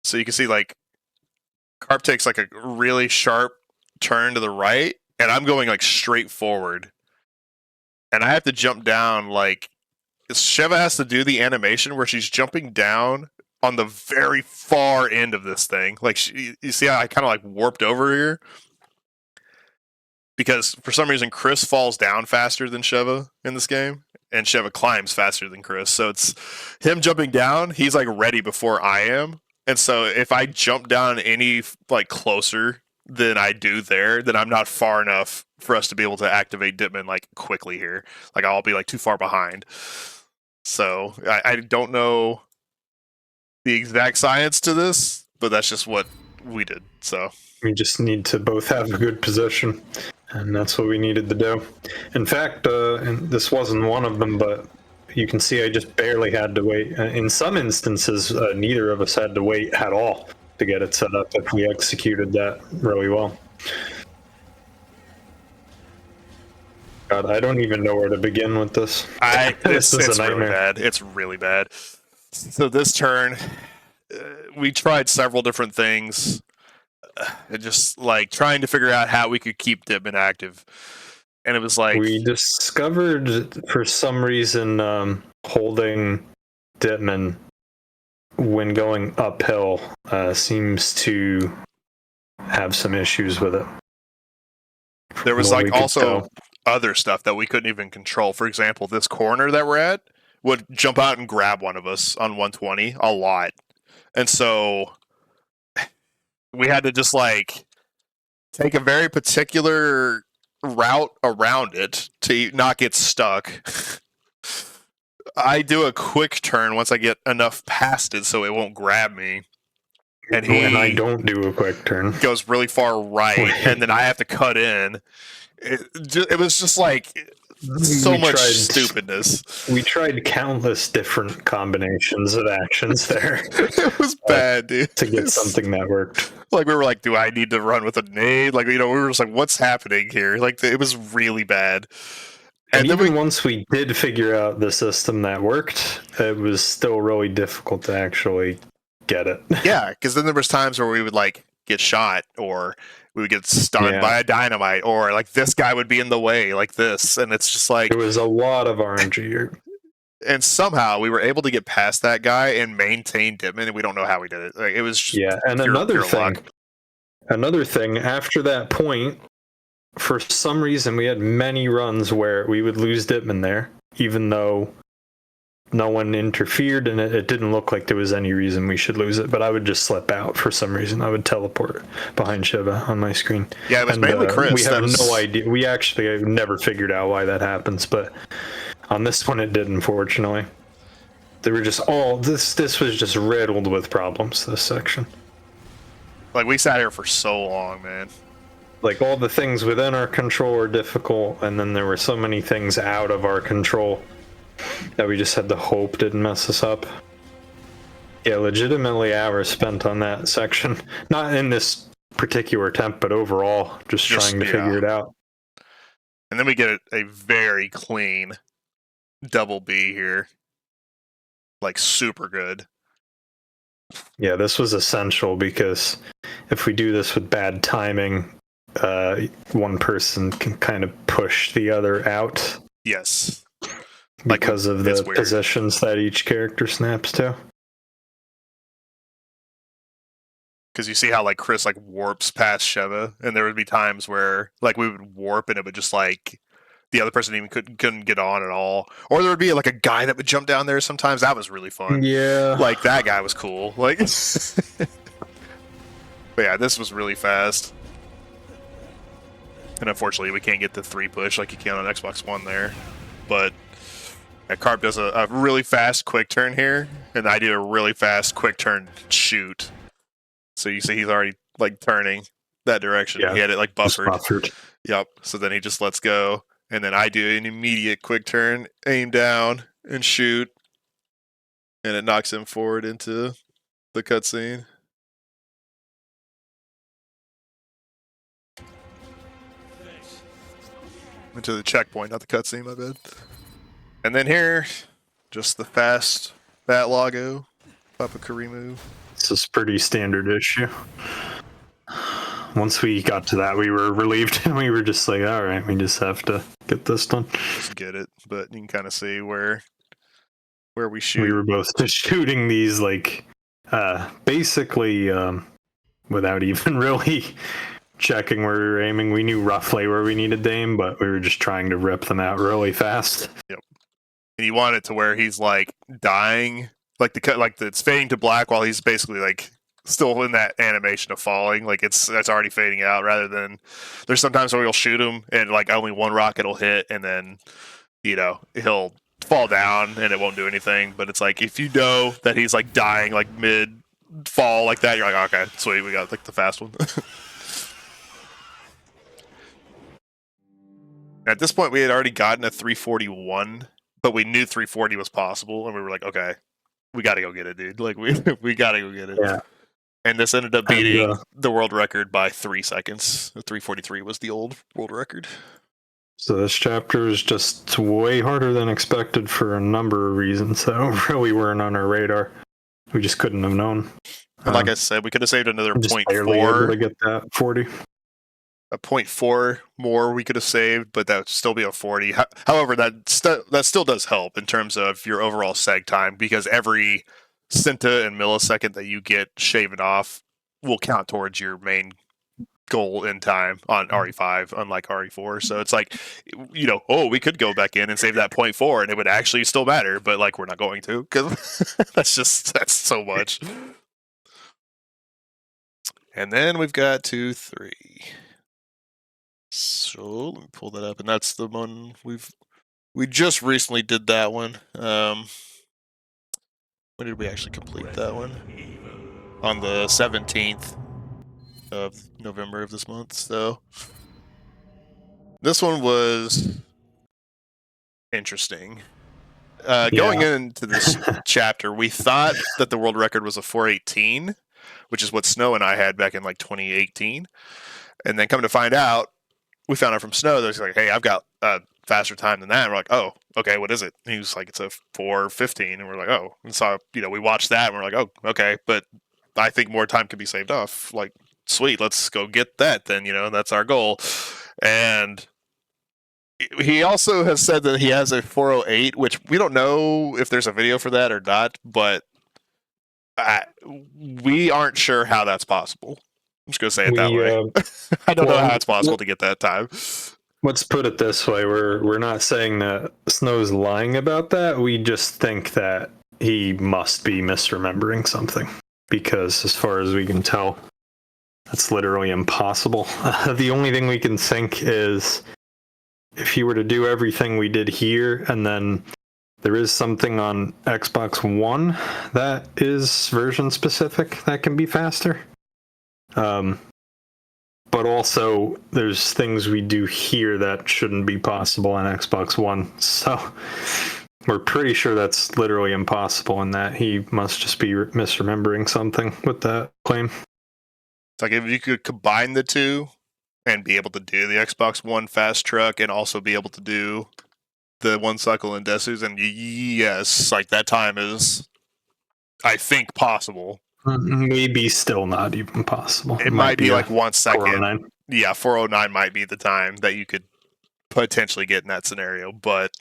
So you can see like Carp takes like a really sharp turn to the right, and I'm going like straight forward. And I have to jump down like Sheva has to do the animation where she's jumping down on the very far end of this thing. Like you see how I kind of like warped over here? Because for some reason Chris falls down faster than Sheva in this game, and Sheva climbs faster than Chris. So it's him jumping down, he's like ready before I am. And so if I jump down any like closer than I do there, then I'm not far enough for us to be able to activate Dipman like quickly here. Like I'll be like too far behind. So I don't know the exact science to this, but that's just what we did. So we just need to both have a good position, and that's what we needed to do. In fact, and this wasn't one of them, but you can see I just barely had to wait. In some instances, neither of us had to wait at all to get it set up if we executed that really well. God, I don't even know where to begin with this. This is a nightmare. Really bad. It's really bad. So this turn, we tried several different things, just like trying to figure out how we could keep Dipman active. And it was like we discovered for some reason holding Dipman when going uphill seems to have some issues with it. There was like also other stuff that we couldn't even control. For example, this corner that we're at would jump out and grab one of us on 120 a lot. And so we had to just like take a very particular route around it to not get stuck. I do a quick turn once I get enough past it so it won't grab me. And When I he don't do a quick turn. goes really far right, and then I have to cut in. It was just like so much stupidness. We tried countless different combinations of actions there It was bad, dude. to get something that worked. Like we were like, do I need to run with a nade? Like, we were just like, what's happening here? Like, it was really bad. And then even once we did figure out the system that worked, it was still really difficult to actually get it. Yeah, because then there was times where we would like get shot, or we would get stunned by a dynamite, or like this guy would be in the way, like this, and it's just like it was a lot of RNG. And somehow we were able to get past that guy and maintain Dittman, and we don't know how we did it. Like, it was just and pure luck. Another thing, after that point, for some reason, we had many runs where we would lose Dittman there, even though no one interfered, and it didn't look like there was any reason we should lose it. But I would just slip out for some reason. I would teleport behind Sheva on my screen. Yeah, it was mainly Chris. We have no idea. We actually have never figured out why that happens, but on this one it did, unfortunately. They were just all this was just riddled with problems, this section. Like, we sat here for so long, man. Like, all the things within our control were difficult, and then there were so many things out of our control that we just had to hope didn't mess us up. Yeah, legitimately hours spent on that section. Not in this particular attempt, but overall, just trying to figure it out. And then we get a very clean double B here. Like, super good. Yeah, this was essential, because if we do this with bad timing, one person can kind of push the other out. Yes. Because of the positions that each character snaps to. Because you see how, like, Chris, like, warps past Sheva, and there would be times where, like, we would warp and it would just, like, the other person even couldn't get on at all. Or there would be, like, a guy that would jump down there sometimes. That was really fun. Yeah. Like, that guy was cool. Like, but yeah, this was really fast. And unfortunately, we can't get the 3 push like you can on Xbox One there. But Carp does a really fast quick turn here, and I do a really fast quick turn shoot. So you see he's already, like, turning that direction. Yeah, he had it, like, buffered. Yep. So then he just lets go, and then I do an immediate quick turn, aim down, and shoot, and it knocks him forward into the cutscene. Into the checkpoint, not the cutscene, my bad. And then here, just the fast Batlago, Papa Karimu. This is pretty standard issue. Once we got to that, we were relieved, and we were just like, all right, we just have to get this done. Just get it, but you can kind of see where we shoot. We were both just shooting these, like, basically without even really checking where we were aiming. We knew roughly where we needed to aim, but we were just trying to rip them out really fast. Yep. And you want it to where he's, like, dying, like it's fading to black while he's basically, like, still in that animation of falling. Like, that's already fading out, rather than there's sometimes where you'll shoot him and, like, only one rocket will hit, and then, he'll fall down and it won't do anything. But it's like, if you know that he's, like, dying, like, mid fall like that, you're like, okay, sweet, we got, like, the fast one. At this point, we had already gotten a 341, but we knew 340 was possible, and we were like, okay, we got to go get it, dude. Like, we got to go get it. Yeah. And this ended up beating the world record by 3 seconds. The 343 was the old world record. So this chapter is just way harder than expected for a number of reasons that really weren't on our radar. We just couldn't have known. And like I said, we could have saved another 0.4 to get that 40. A 0.4 more we could have saved, but that would still be a 40. However, that still does help in terms of your overall seg time, because every centa and millisecond that you get shaven off will count towards your main goal in time on RE5, unlike RE4. So it's like, we could go back in and save that 0.4 and it would actually still matter, but, like, we're not going to, because that's so much. And then we've got 2, 3. So let me pull that up, and that's the one we've We just recently did that one. When did we actually complete that one? On the 17th of November of this month. So this one was interesting. Going into this chapter, we thought that the world record was a 418, which is what Snow and I had back in like 2018. And then come to find out, we found out from Snow that he's like, hey, I've got a faster time than that. And we're like, oh, okay, what is it? And he was like, it's a 4:15. And we're like, oh. And so, we watched that and we're like, oh, okay. But I think more time can be saved off. Like, sweet, let's go get that then, that's our goal. And he also has said that he has a 408, which we don't know if there's a video for that or not, but we aren't sure how that's possible. I'm just going to say it that way. I don't know how it's possible to get that time. Let's put it this way. We're not saying that Snow's lying about that. We just think that he must be misremembering something. Because as far as we can tell, that's literally impossible. The only thing we can think is if he were to do everything we did here, and then there is something on Xbox One that is version specific that can be faster. But also, there's things we do here that shouldn't be possible on Xbox One. So we're pretty sure that's literally impossible, and that he must just be misremembering something with that claim. It's like if you could combine the two and be able to do the Xbox One fast truck and also be able to do the one cycle in Desu's, and yes, like that time is, I think, possible. Maybe still not even possible. It might be like 1 second. 409. Yeah, 409 might be the time that you could potentially get in that scenario, but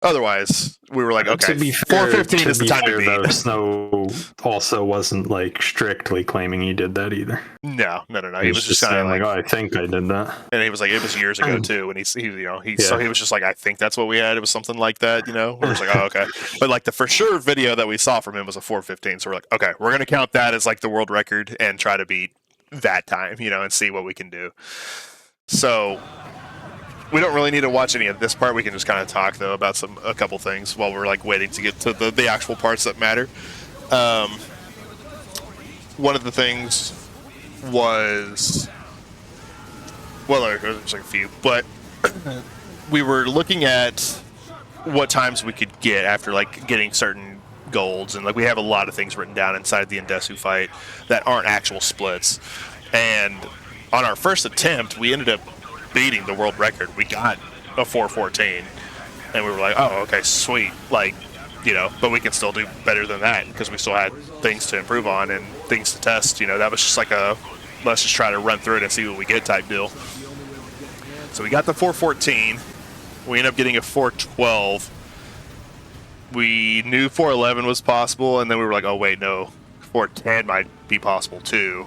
otherwise, we were like, okay, 415 is the time to beat. Though, Snow also wasn't like strictly claiming he did that either. No. He was just kind of like, oh, I think I did that. And he was like, it was years ago too. And so he was just like, I think that's what we had. It was something like that, We're just like, oh, okay. But like the for sure video that we saw from him was a 4:15. So we're like, okay, we're gonna count that as like the world record and try to beat that time, and see what we can do. So we don't really need to watch any of this part. We can just kind of talk though about a couple things while we're like waiting to get to the actual parts that matter. One of the things was, well, there's like a few, but we were looking at what times we could get after like getting certain golds, and like we have a lot of things written down inside the Indesu fight that aren't actual splits. And on our first attempt, we ended up beating the world record. We got a 4:14, and we were like, oh, okay, sweet, like, but we can still do better than that because we still had things to improve on and things to test. That was just like let's just try to run through it and see what we get type deal. So we got the 4:14. We ended up getting a 4:12. We knew 4:11 was possible, and then we were like, oh wait, no, 4:10 might be possible too.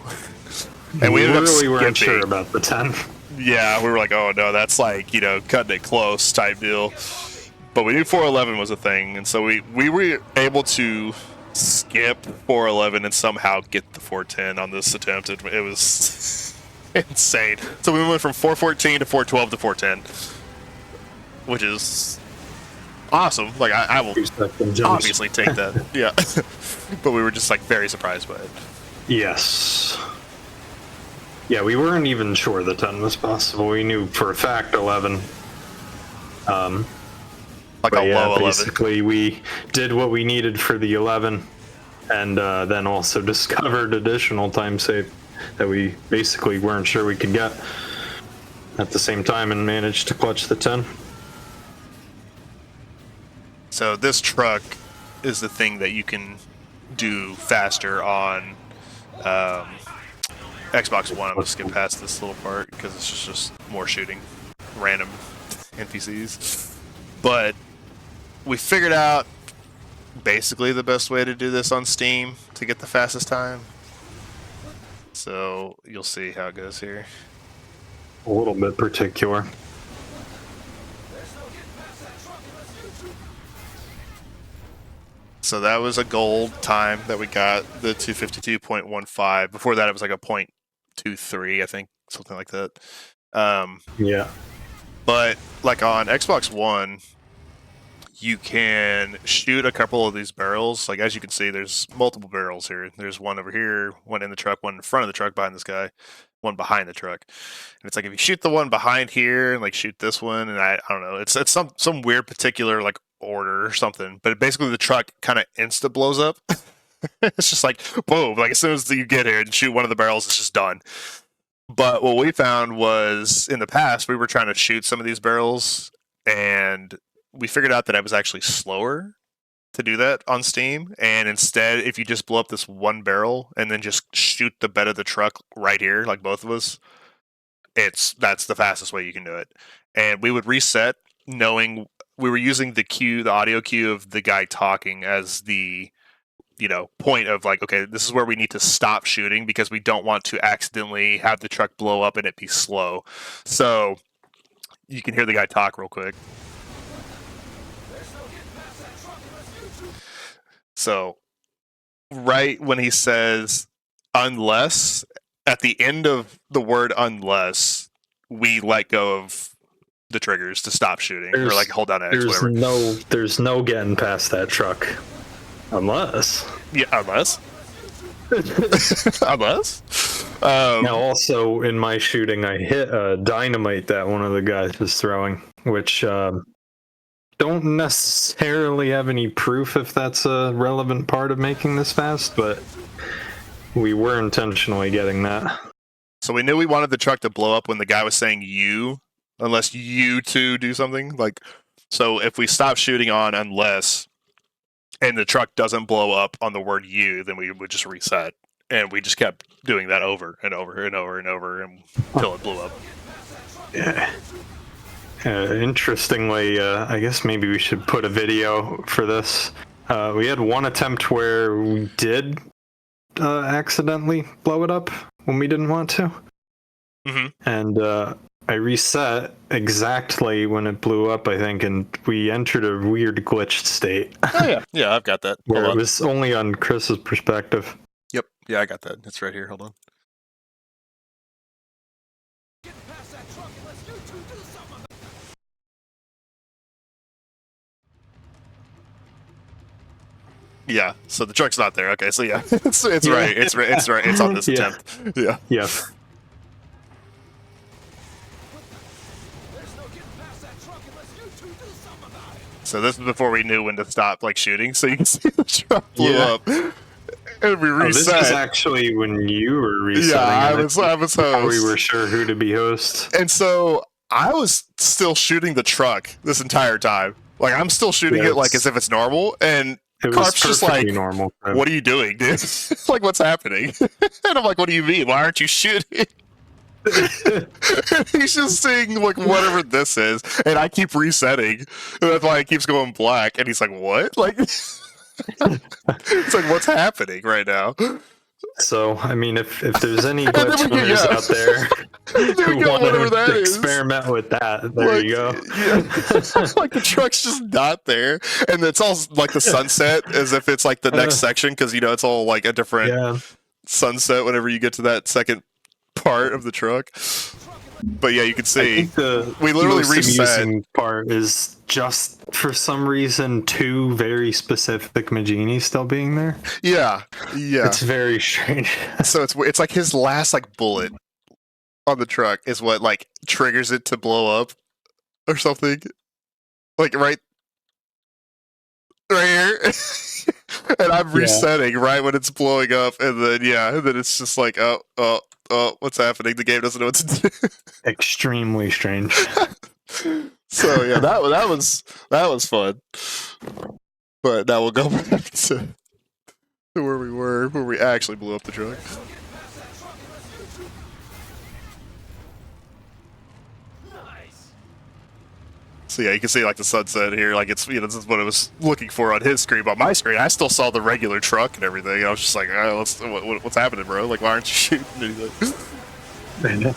And we really weren't sure about the 10. Yeah, we were like, oh no, that's like, cutting it close type deal. But we knew 4:11 was a thing, and so we were able to skip 4:11 and somehow get the 4:10 on this attempt. It was insane. So we went from 4:14 to 4:12 to 4:10, which is awesome. Like I will obviously take that. Yeah, but we were just like very surprised by it. Yes. Yeah, we weren't even sure the 10 was possible. We knew for a fact 11. Like a low 11. Basically, we did what we needed for the 11, and then also discovered additional time save that we basically weren't sure we could get at the same time, and managed to clutch the 10. So this truck is the thing that you can do faster on Xbox One. I'm going to skip past this little part because it's just more shooting random NPCs. But we figured out basically the best way to do this on Steam to get the fastest time. So you'll see how it goes here. A little bit particular. So that was a gold time that we got, the 252.15. Before that, it was like a 0.23, I think, something like that. Yeah. But like on Xbox One, you can shoot a couple of these barrels. Like as you can see, there's multiple barrels here. There's one over here, one in the truck, one in front of the truck behind this guy, one behind the truck. And it's like if you shoot the one behind here and like shoot this one, and I don't know, it's some weird particular like order or something. But basically the truck kind of insta blows up. It's just like boom, like as soon as you get here and shoot one of the barrels, it's just done. But what we found was in the past we were trying to shoot some of these barrels and we figured out that it was actually slower to do that on Steam. And instead, if you just blow up this one barrel and then just shoot the bed of the truck right here, like both of us, that's the fastest way you can do it. And we would reset knowing we were using the audio cue of the guy talking as the point of like, okay, this is where we need to stop shooting because we don't want to accidentally have the truck blow up and it be slow. So you can hear the guy talk real quick. So right when he says unless, at the end of the word unless, we let go of the triggers to stop shooting or like hold down X, whatever. There's no getting past that truck. Unless. Yeah, unless. Unless. Now, also in my shooting, I hit a dynamite that one of the guys was throwing, which don't necessarily have any proof if that's a relevant part of making this fast, but we were intentionally getting that. So we knew we wanted the truck to blow up when the guy was saying you, unless you two do something. Like, so if we stop shooting on unless, and the truck doesn't blow up on the word you, then we would just reset. And we just kept doing that over and over and over and over until it blew up. Yeah. Interestingly, I guess maybe we should put a video for this. We had one attempt where we did accidentally blow it up when we didn't want to. Mm-hmm. And I reset exactly when it blew up, I think, and we entered a weird glitched state. Oh, yeah. Yeah, I've got that. Where it was only on Chris's perspective. Yep. Yeah, I got that. It's right here. Hold on. Yeah, so the truck's not there. Okay, so yeah, it's Yeah. right. It's right. It's on this Yeah. attempt. Yeah. Yeah. So this is before we knew when to stop like shooting. So you can see the truck blew Yeah. up, and we reset. This is actually when you were resetting. Yeah, I was host. We were sure who to be host. And so I was still shooting the truck this entire time. Like I'm still shooting it like as if it's normal, and It was Carp's just like, normal. "What are you doing, dude? Like, what's happening?" And I'm like, "What do you mean? Why aren't you shooting?" He's just saying like whatever this is, and I keep resetting, and that's why it keeps going black. And he's like, "What?" Like, it's like, "What's happening right now?" So, I mean, if there's any glitch hunters out there who want to experiment with that, there like, you go. Yeah. Like the truck's just not there, and it's all like the sunset, as if it's like the next section, because it's all like a different sunset whenever you get to that second part of the truck. But yeah, you can see we literally reset. Amusing part is just for some reason two very specific Magini still being there. Yeah. It's very strange. So it's like his last like bullet on the truck is what like triggers it to blow up or something. Like right here. And I'm resetting right when it's blowing up, and then it's just like oh, what's happening? The game doesn't know what to do. Extremely strange. So yeah, that was fun. But now we'll go back to where we were, where we actually blew up the truck. So yeah, you can see like the sunset here, like it's this is what I was looking for on his screen. But on my screen, I still saw the regular truck and everything. And I was just like, what's happening, bro? Like, why aren't you shooting anything?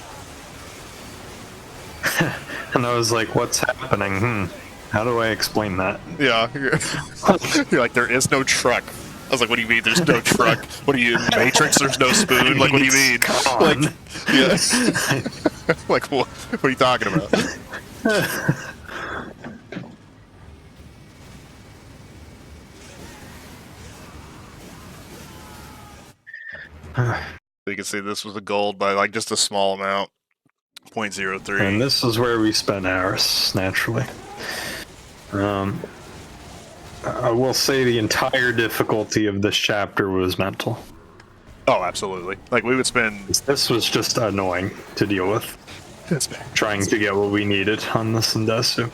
And I was like, what's happening? How do I explain that? Yeah, you're like, there is no truck. I was like, what do you mean there's no truck? What are you, Matrix? There's no spoon? Like, what do you mean? Like, yeah. Like, what are you talking about? can see this was a gold by like just a small amount, 0.03. And this is where we spent hours, naturally. I will say the entire difficulty of this chapter was mental. Oh, absolutely. Like we would spend. This was just annoying to deal with. Trying to get what we needed on this Indesu.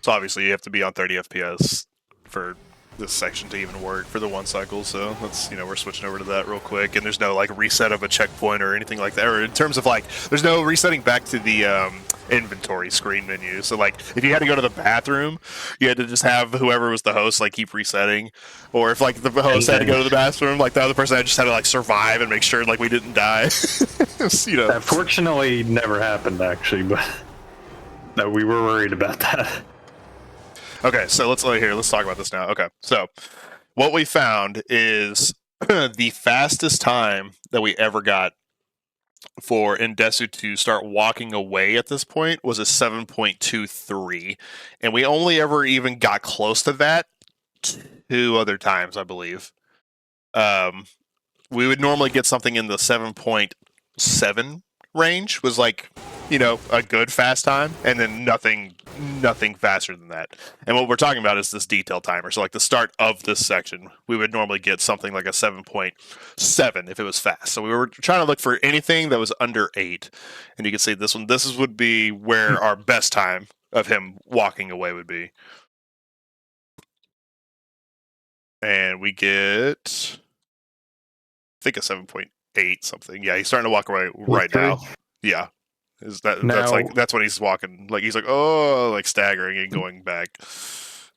So obviously you have to be on 30 FPS for this section to even work for the one cycle, so let's, we're switching over to that real quick, and there's no like reset of a checkpoint or anything like that, or in terms of like there's no resetting back to the inventory screen menu. So like if you had to go to the bathroom, you had to just have whoever was the host like keep resetting, or if like the host had to go to the bathroom, like the other person just had to like survive and make sure like we didn't die. That fortunately never happened actually, but no, we were worried about that. Okay, so let's talk about this now. Okay, so what we found is the fastest time that we ever got for Indesu to start walking away at this point was a 7.23, and we only ever even got close to that 2 other times, I believe. We would normally get something in the 7.7 range, was like, a good fast time, and then nothing faster than that. And what we're talking about is this detail timer. So like the start of this section, we would normally get something like a 7.7 if it was fast. So we were trying to look for anything that was under 8. And you can see this one. Would be where our best time of him walking away would be. And we get, I think, a 7.8 something. Yeah, he's starting to walk away right now. Yeah. That's when he's walking, like he's like, oh, like staggering and going back.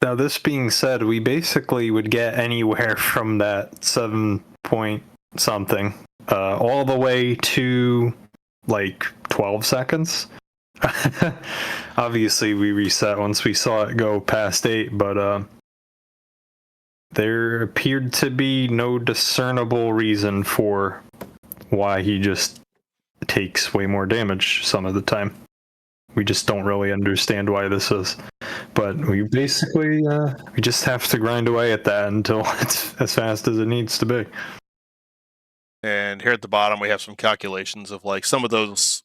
Now, this being said, we basically would get anywhere from that 7 point something all the way to like 12 seconds. Obviously, we reset once we saw it go past 8, but there appeared to be no discernible reason for why he just takes way more damage some of the time. We just don't really understand why this is, but we basically we just have to grind away at that until it's as fast as it needs to be. And here at the bottom we have some calculations of like some of those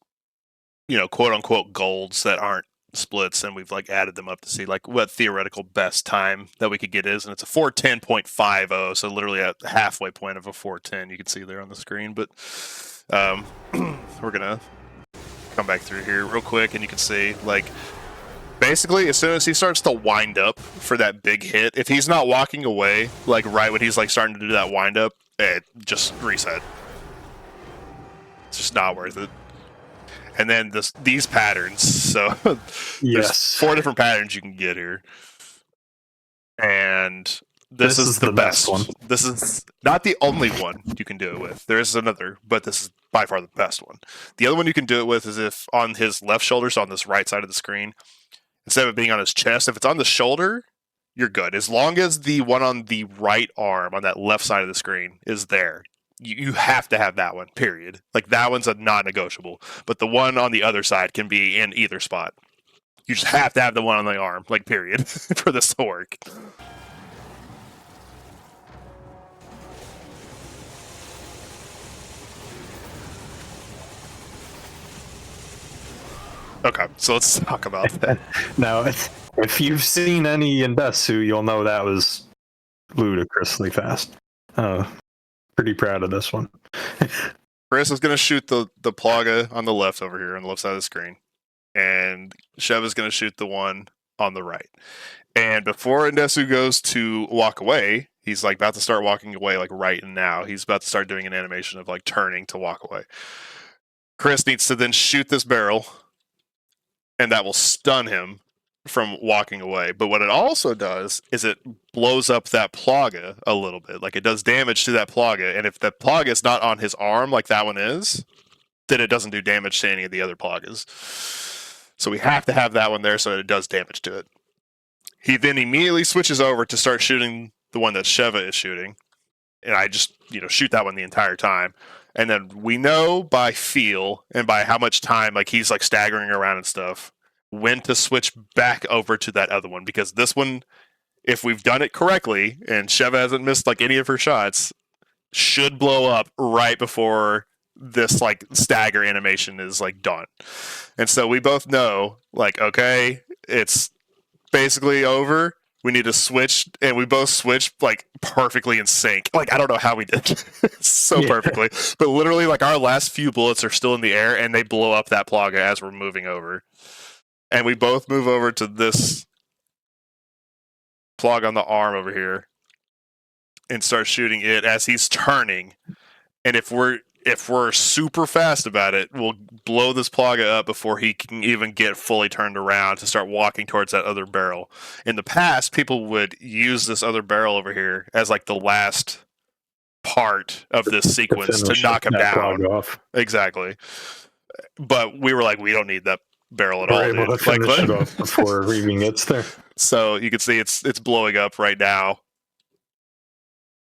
quote unquote golds that aren't splits, and we've like added them up to see like what theoretical best time that we could get is, and it's a 4:10.50, so literally at the halfway point of a 4:10 you can see there on the screen. But we're gonna come back through here real quick, and you can see like basically as soon as he starts to wind up for that big hit, if he's not walking away like right when he's like starting to do that wind up, it just reset. It's just not worth it. And then these patterns, so there's 4 different patterns you can get here, and this is the best one. This is not the only one you can do it with. There is another, but this is by far the best one. The other one you can do it with is if on his left shoulder, so on this right side of the screen, instead of it being on his chest, if it's on the shoulder, you're good. As long as the one on the right arm, on that left side of the screen, is there, you have to have that one, period. Like, that one's a non-negotiable. But the one on the other side can be in either spot. You just have to have the one on the arm, like, period, for this to work. Okay, so let's talk about that. Now, if you've seen any Indesu, you'll know that was ludicrously fast. Pretty proud of this one. Chris is going to shoot the plaga on the left over here, on the left side of the screen. And Sheva is going to shoot the one on the right. And before Indesu goes to walk away, he's like about to start walking away, like right now. He's about to start doing an animation of like turning to walk away. Chris needs to then shoot this barrel, and that will stun him from walking away. But what it also does is it blows up that plaga a little bit. Like, it does damage to that plaga, and if the plaga is not on his arm like that one is, then it doesn't do damage to any of the other plagas. So we have to have that one there so that it does damage to it. He then immediately switches over to start shooting the one that Sheva is shooting, and I just shoot that one the entire time. And then we know by feel and by how much time like he's like staggering around and stuff when to switch back over to that other one, because this one, if we've done it correctly and Sheva hasn't missed like any of her shots, should blow up right before this like stagger animation is like done. And so we both know, like, okay, it's basically over. We need to switch, and we both switched like perfectly in sync. Like I don't know how we did so perfectly, but literally like our last few bullets are still in the air, and they blow up that plaga as we're moving over. And we both move over to this plug on the arm over here and start shooting it as he's turning. And if we're super fast about it, we'll blow this plaga up before he can even get fully turned around to start walking towards that other barrel. In the past, people would use this other barrel over here as like the last part of this sequence to knock him down. Off. Exactly. But we were like, we don't need that barrel at we're all. Able to finish it off before it even gets there. So you can see it's blowing up right now.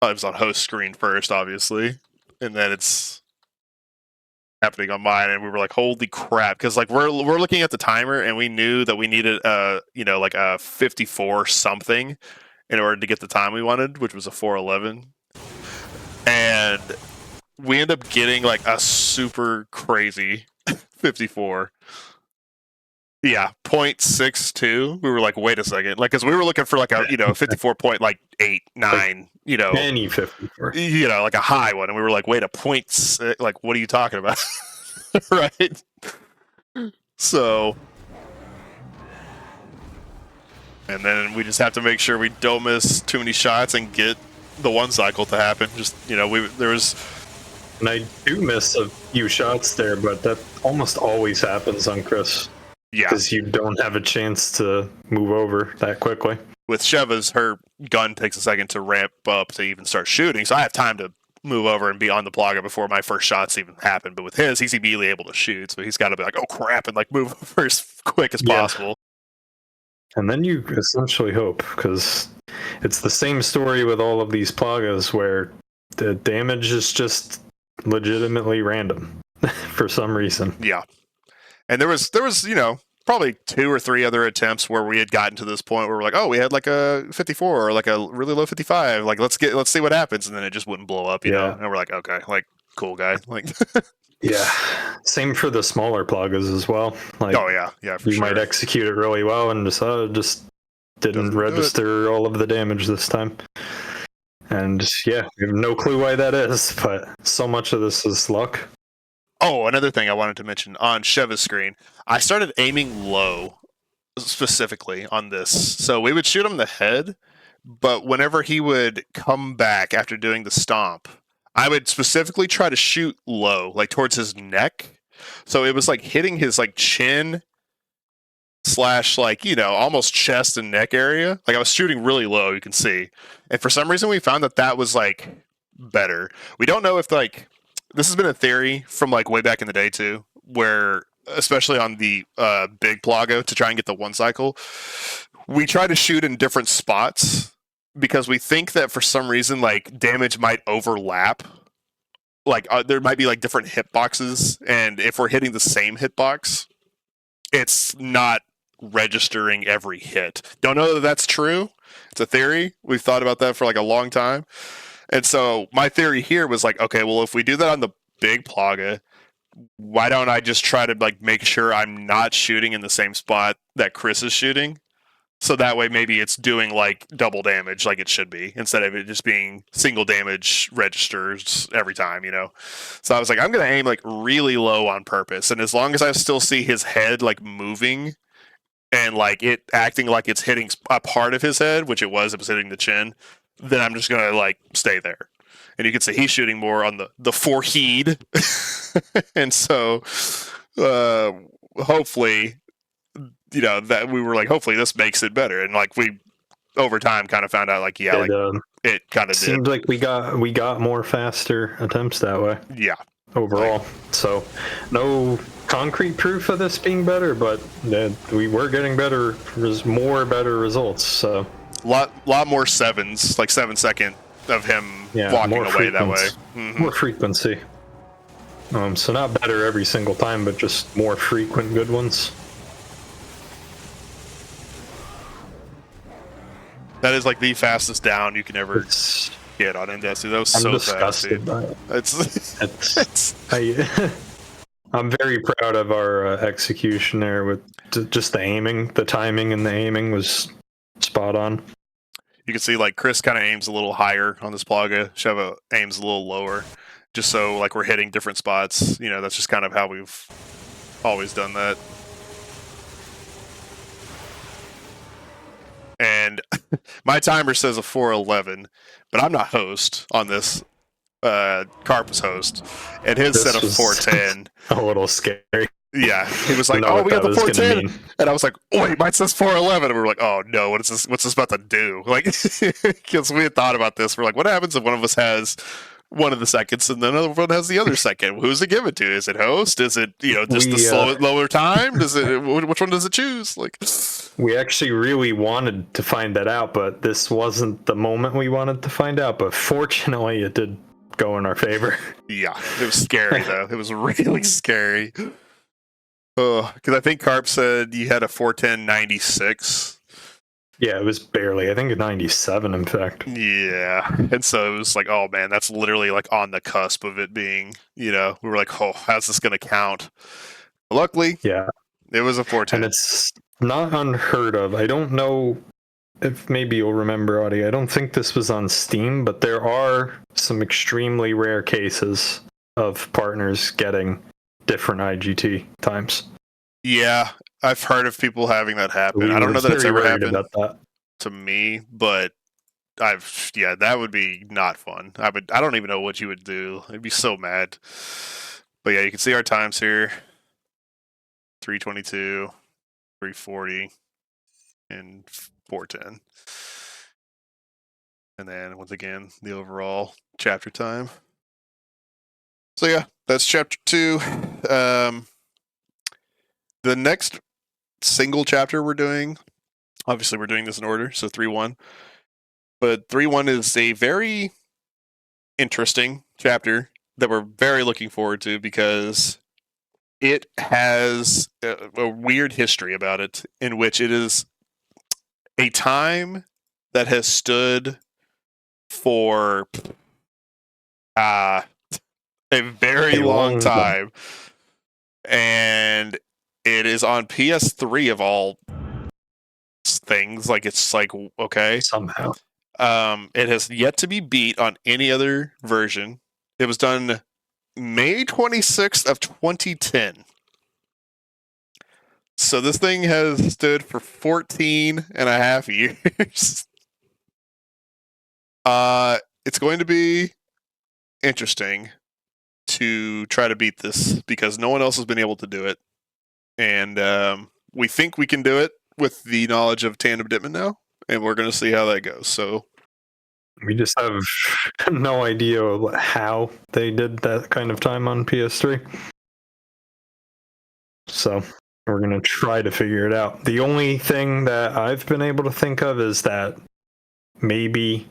It was on host screen first, obviously, and then it's happening on mine, and we were like, holy crap, because like we're looking at the timer, and we knew that we needed like a 54 something in order to get the time we wanted, which was a 4:11, and we end up getting like a super crazy 54. Yeah, 0.62. We were like, wait a second, like, because we were looking for like a 54.8, 9, any 54, like a high one, and we were like, wait, a 0.6, like, what are you talking about? Right? So, and then we just have to make sure we don't miss too many shots and get the one cycle to happen. Just there was. And I do miss a few shots there, but that almost always happens on Chris. Yeah. Because you don't have a chance to move over that quickly. With Sheva's, her gun takes a second to ramp up to even start shooting, so I have time to move over and be on the plaga before my first shots even happen. But with his, he's immediately able to shoot, so he's got to be like, oh crap, and like move over as quick as possible. And then you essentially hope, because it's the same story with all of these plagas where the damage is just legitimately random for some reason. Yeah. And there was probably 2 or 3 other attempts where we had gotten to this point where we're like, oh, we had like a 54 or like a really low 55. Like, let's see what happens. And then it just wouldn't blow up, you know? And we're like, okay, like, cool guy. Like, yeah. Same for the smaller plagas as well. Like, oh, yeah, for you might execute it really well and just didn't register all of the damage this time. And yeah, we have no clue why that is, but so much of this is luck. Oh, another thing I wanted to mention on Sheva's screen, I started aiming low specifically on this. So we would shoot him in the head, but whenever he would come back after doing the stomp, I would specifically try to shoot low, like towards his neck. So it was like hitting his like chin / like, almost chest and neck area. Like I was shooting really low, you can see. And for some reason we found that was like better. We don't know if like, this has been a theory from like way back in the day too, where especially on the big plaga to try and get the one cycle, we try to shoot in different spots because we think that for some reason like damage might overlap. Like there might be like different hitboxes, and if we're hitting the same hitbox, it's not registering every hit. Don't know that that's true. It's a theory. We've thought about that for like a long time. And so my theory here was like, okay, well, if we do that on the big plaga, why don't I just try to like make sure I'm not shooting in the same spot that Chris is shooting? So that way maybe it's doing like double damage like it should be, instead of it just being single damage registers every time, So I was like, I'm going to aim like really low on purpose. And as long as I still see his head like moving and like it acting like it's hitting a part of his head, which it was hitting the chin, then I'm just going to like stay there. And you can see he's shooting more on the forehead. And so hopefully, that we were like, hopefully this makes it better. And like we over time kind of found out like, yeah, it kind of seemed like we got more faster attempts that way. Yeah. Overall. So no concrete proof of this being better, but we were getting better results. So lot more sevens, like 7 second of him walking away that way. Mm-hmm. More frequency. So not better every single time, but just more frequent good ones. That is like the fastest down you can ever kid on Index. That was I'm so fast, disgusted dude. by it. It's I'm very proud of our execution there with just the aiming, the timing, and the aiming was spot on. you can see like Chris kind of aims a little higher on this plaga. Sheva aims a little lower, just so like we're hitting different spots. You know, that's just kind of how we've always done that. And my timer says a 4:11, but I'm not host on this. Carp was host, and his This said a was 4:10. A little scary. Yeah, he was like, Know "Oh, what we got that the was gonna 4:10," mean. and I was like, "Oh, wait, mine says 4:11," and we were like, "Oh no, what is this? What's this about to do?" Like, because we had thought about this. We're like, "What happens if one of us has one of the seconds and the other one has the other second? Who's it given to? Is it host? Is it just the lower time? Does it? Which one does it choose?" Like, We actually really wanted to find that out, but this wasn't the moment we wanted to find out. But fortunately, it did go in our favor. yeah, it was scary though. It was really scary. Because I think Carp said you had a 4:10.96. Yeah, it was barely. I think a 97, in fact. Yeah, and so it was like, oh man, that's literally like on the cusp of it being. We were like, oh, how's this gonna count? Luckily, Yeah, it was a 4:10. and it's not unheard of. I don't know if maybe you'll remember, Audie. I don't think this was on Steam, but there are some extremely rare cases of partners getting different IGT times. Yeah, I've heard of people having that happen. We I don't were know that it's very ever worried happened about that. to me, but that would be not fun. I don't even know what you would do. I'd be so mad. But yeah, you can see our times here: 3:22, 3:40, and 4:10. And then once again, the overall chapter time. So yeah, that's chapter 2. The next single chapter we're doing, obviously we're doing this in order, so 3-1. But 3-1 is a very interesting chapter that we're very looking forward to because it has a weird history about it in which it is a time that has stood for a very long time. And it is on PS3 of all things. Like, it's like, okay. Somehow. It has yet to be beat on any other version. It was done May 26th of 2010. So this thing has stood for 14 and a half years. It's going to be interesting to try to beat this because no one else has been able to do it. And we think we can do it with the knowledge of Tandem Ditman now, and we're going to see how that goes. So we just have no idea how they did that kind of time on PS3. So we're going to try to figure it out. The only thing that I've been able to think of is that maybe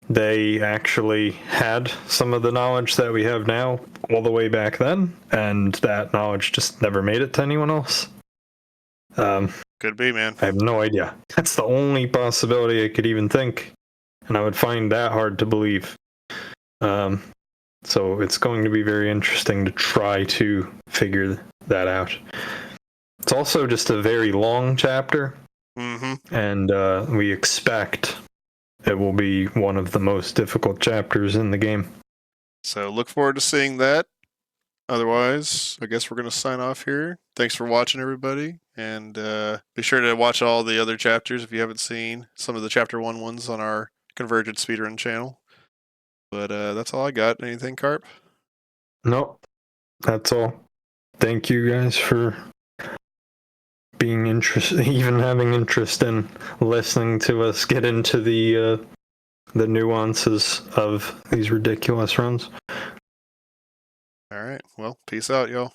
they actually had some of the knowledge that we have now all the way back then, and that knowledge just never made it to anyone else. Could be, man. I have no idea. That's the only possibility I could even think, and I would find that hard to believe. So it's going to be very interesting to try to figure that out. It's also just a very long chapter, and we expect it will be one of the most difficult chapters in the game. So look forward to seeing that. Otherwise, I guess we're going to sign off here. Thanks for watching, everybody. And be sure to watch all the other chapters if you haven't seen some of the Chapter 1 ones on our Convergence Speedrun channel. But that's all I got. Anything, Carp? Nope. That's all. Thank you guys for being interested, even having interest in listening to us get into the nuances of these ridiculous runs. All right. Well, peace out, y'all.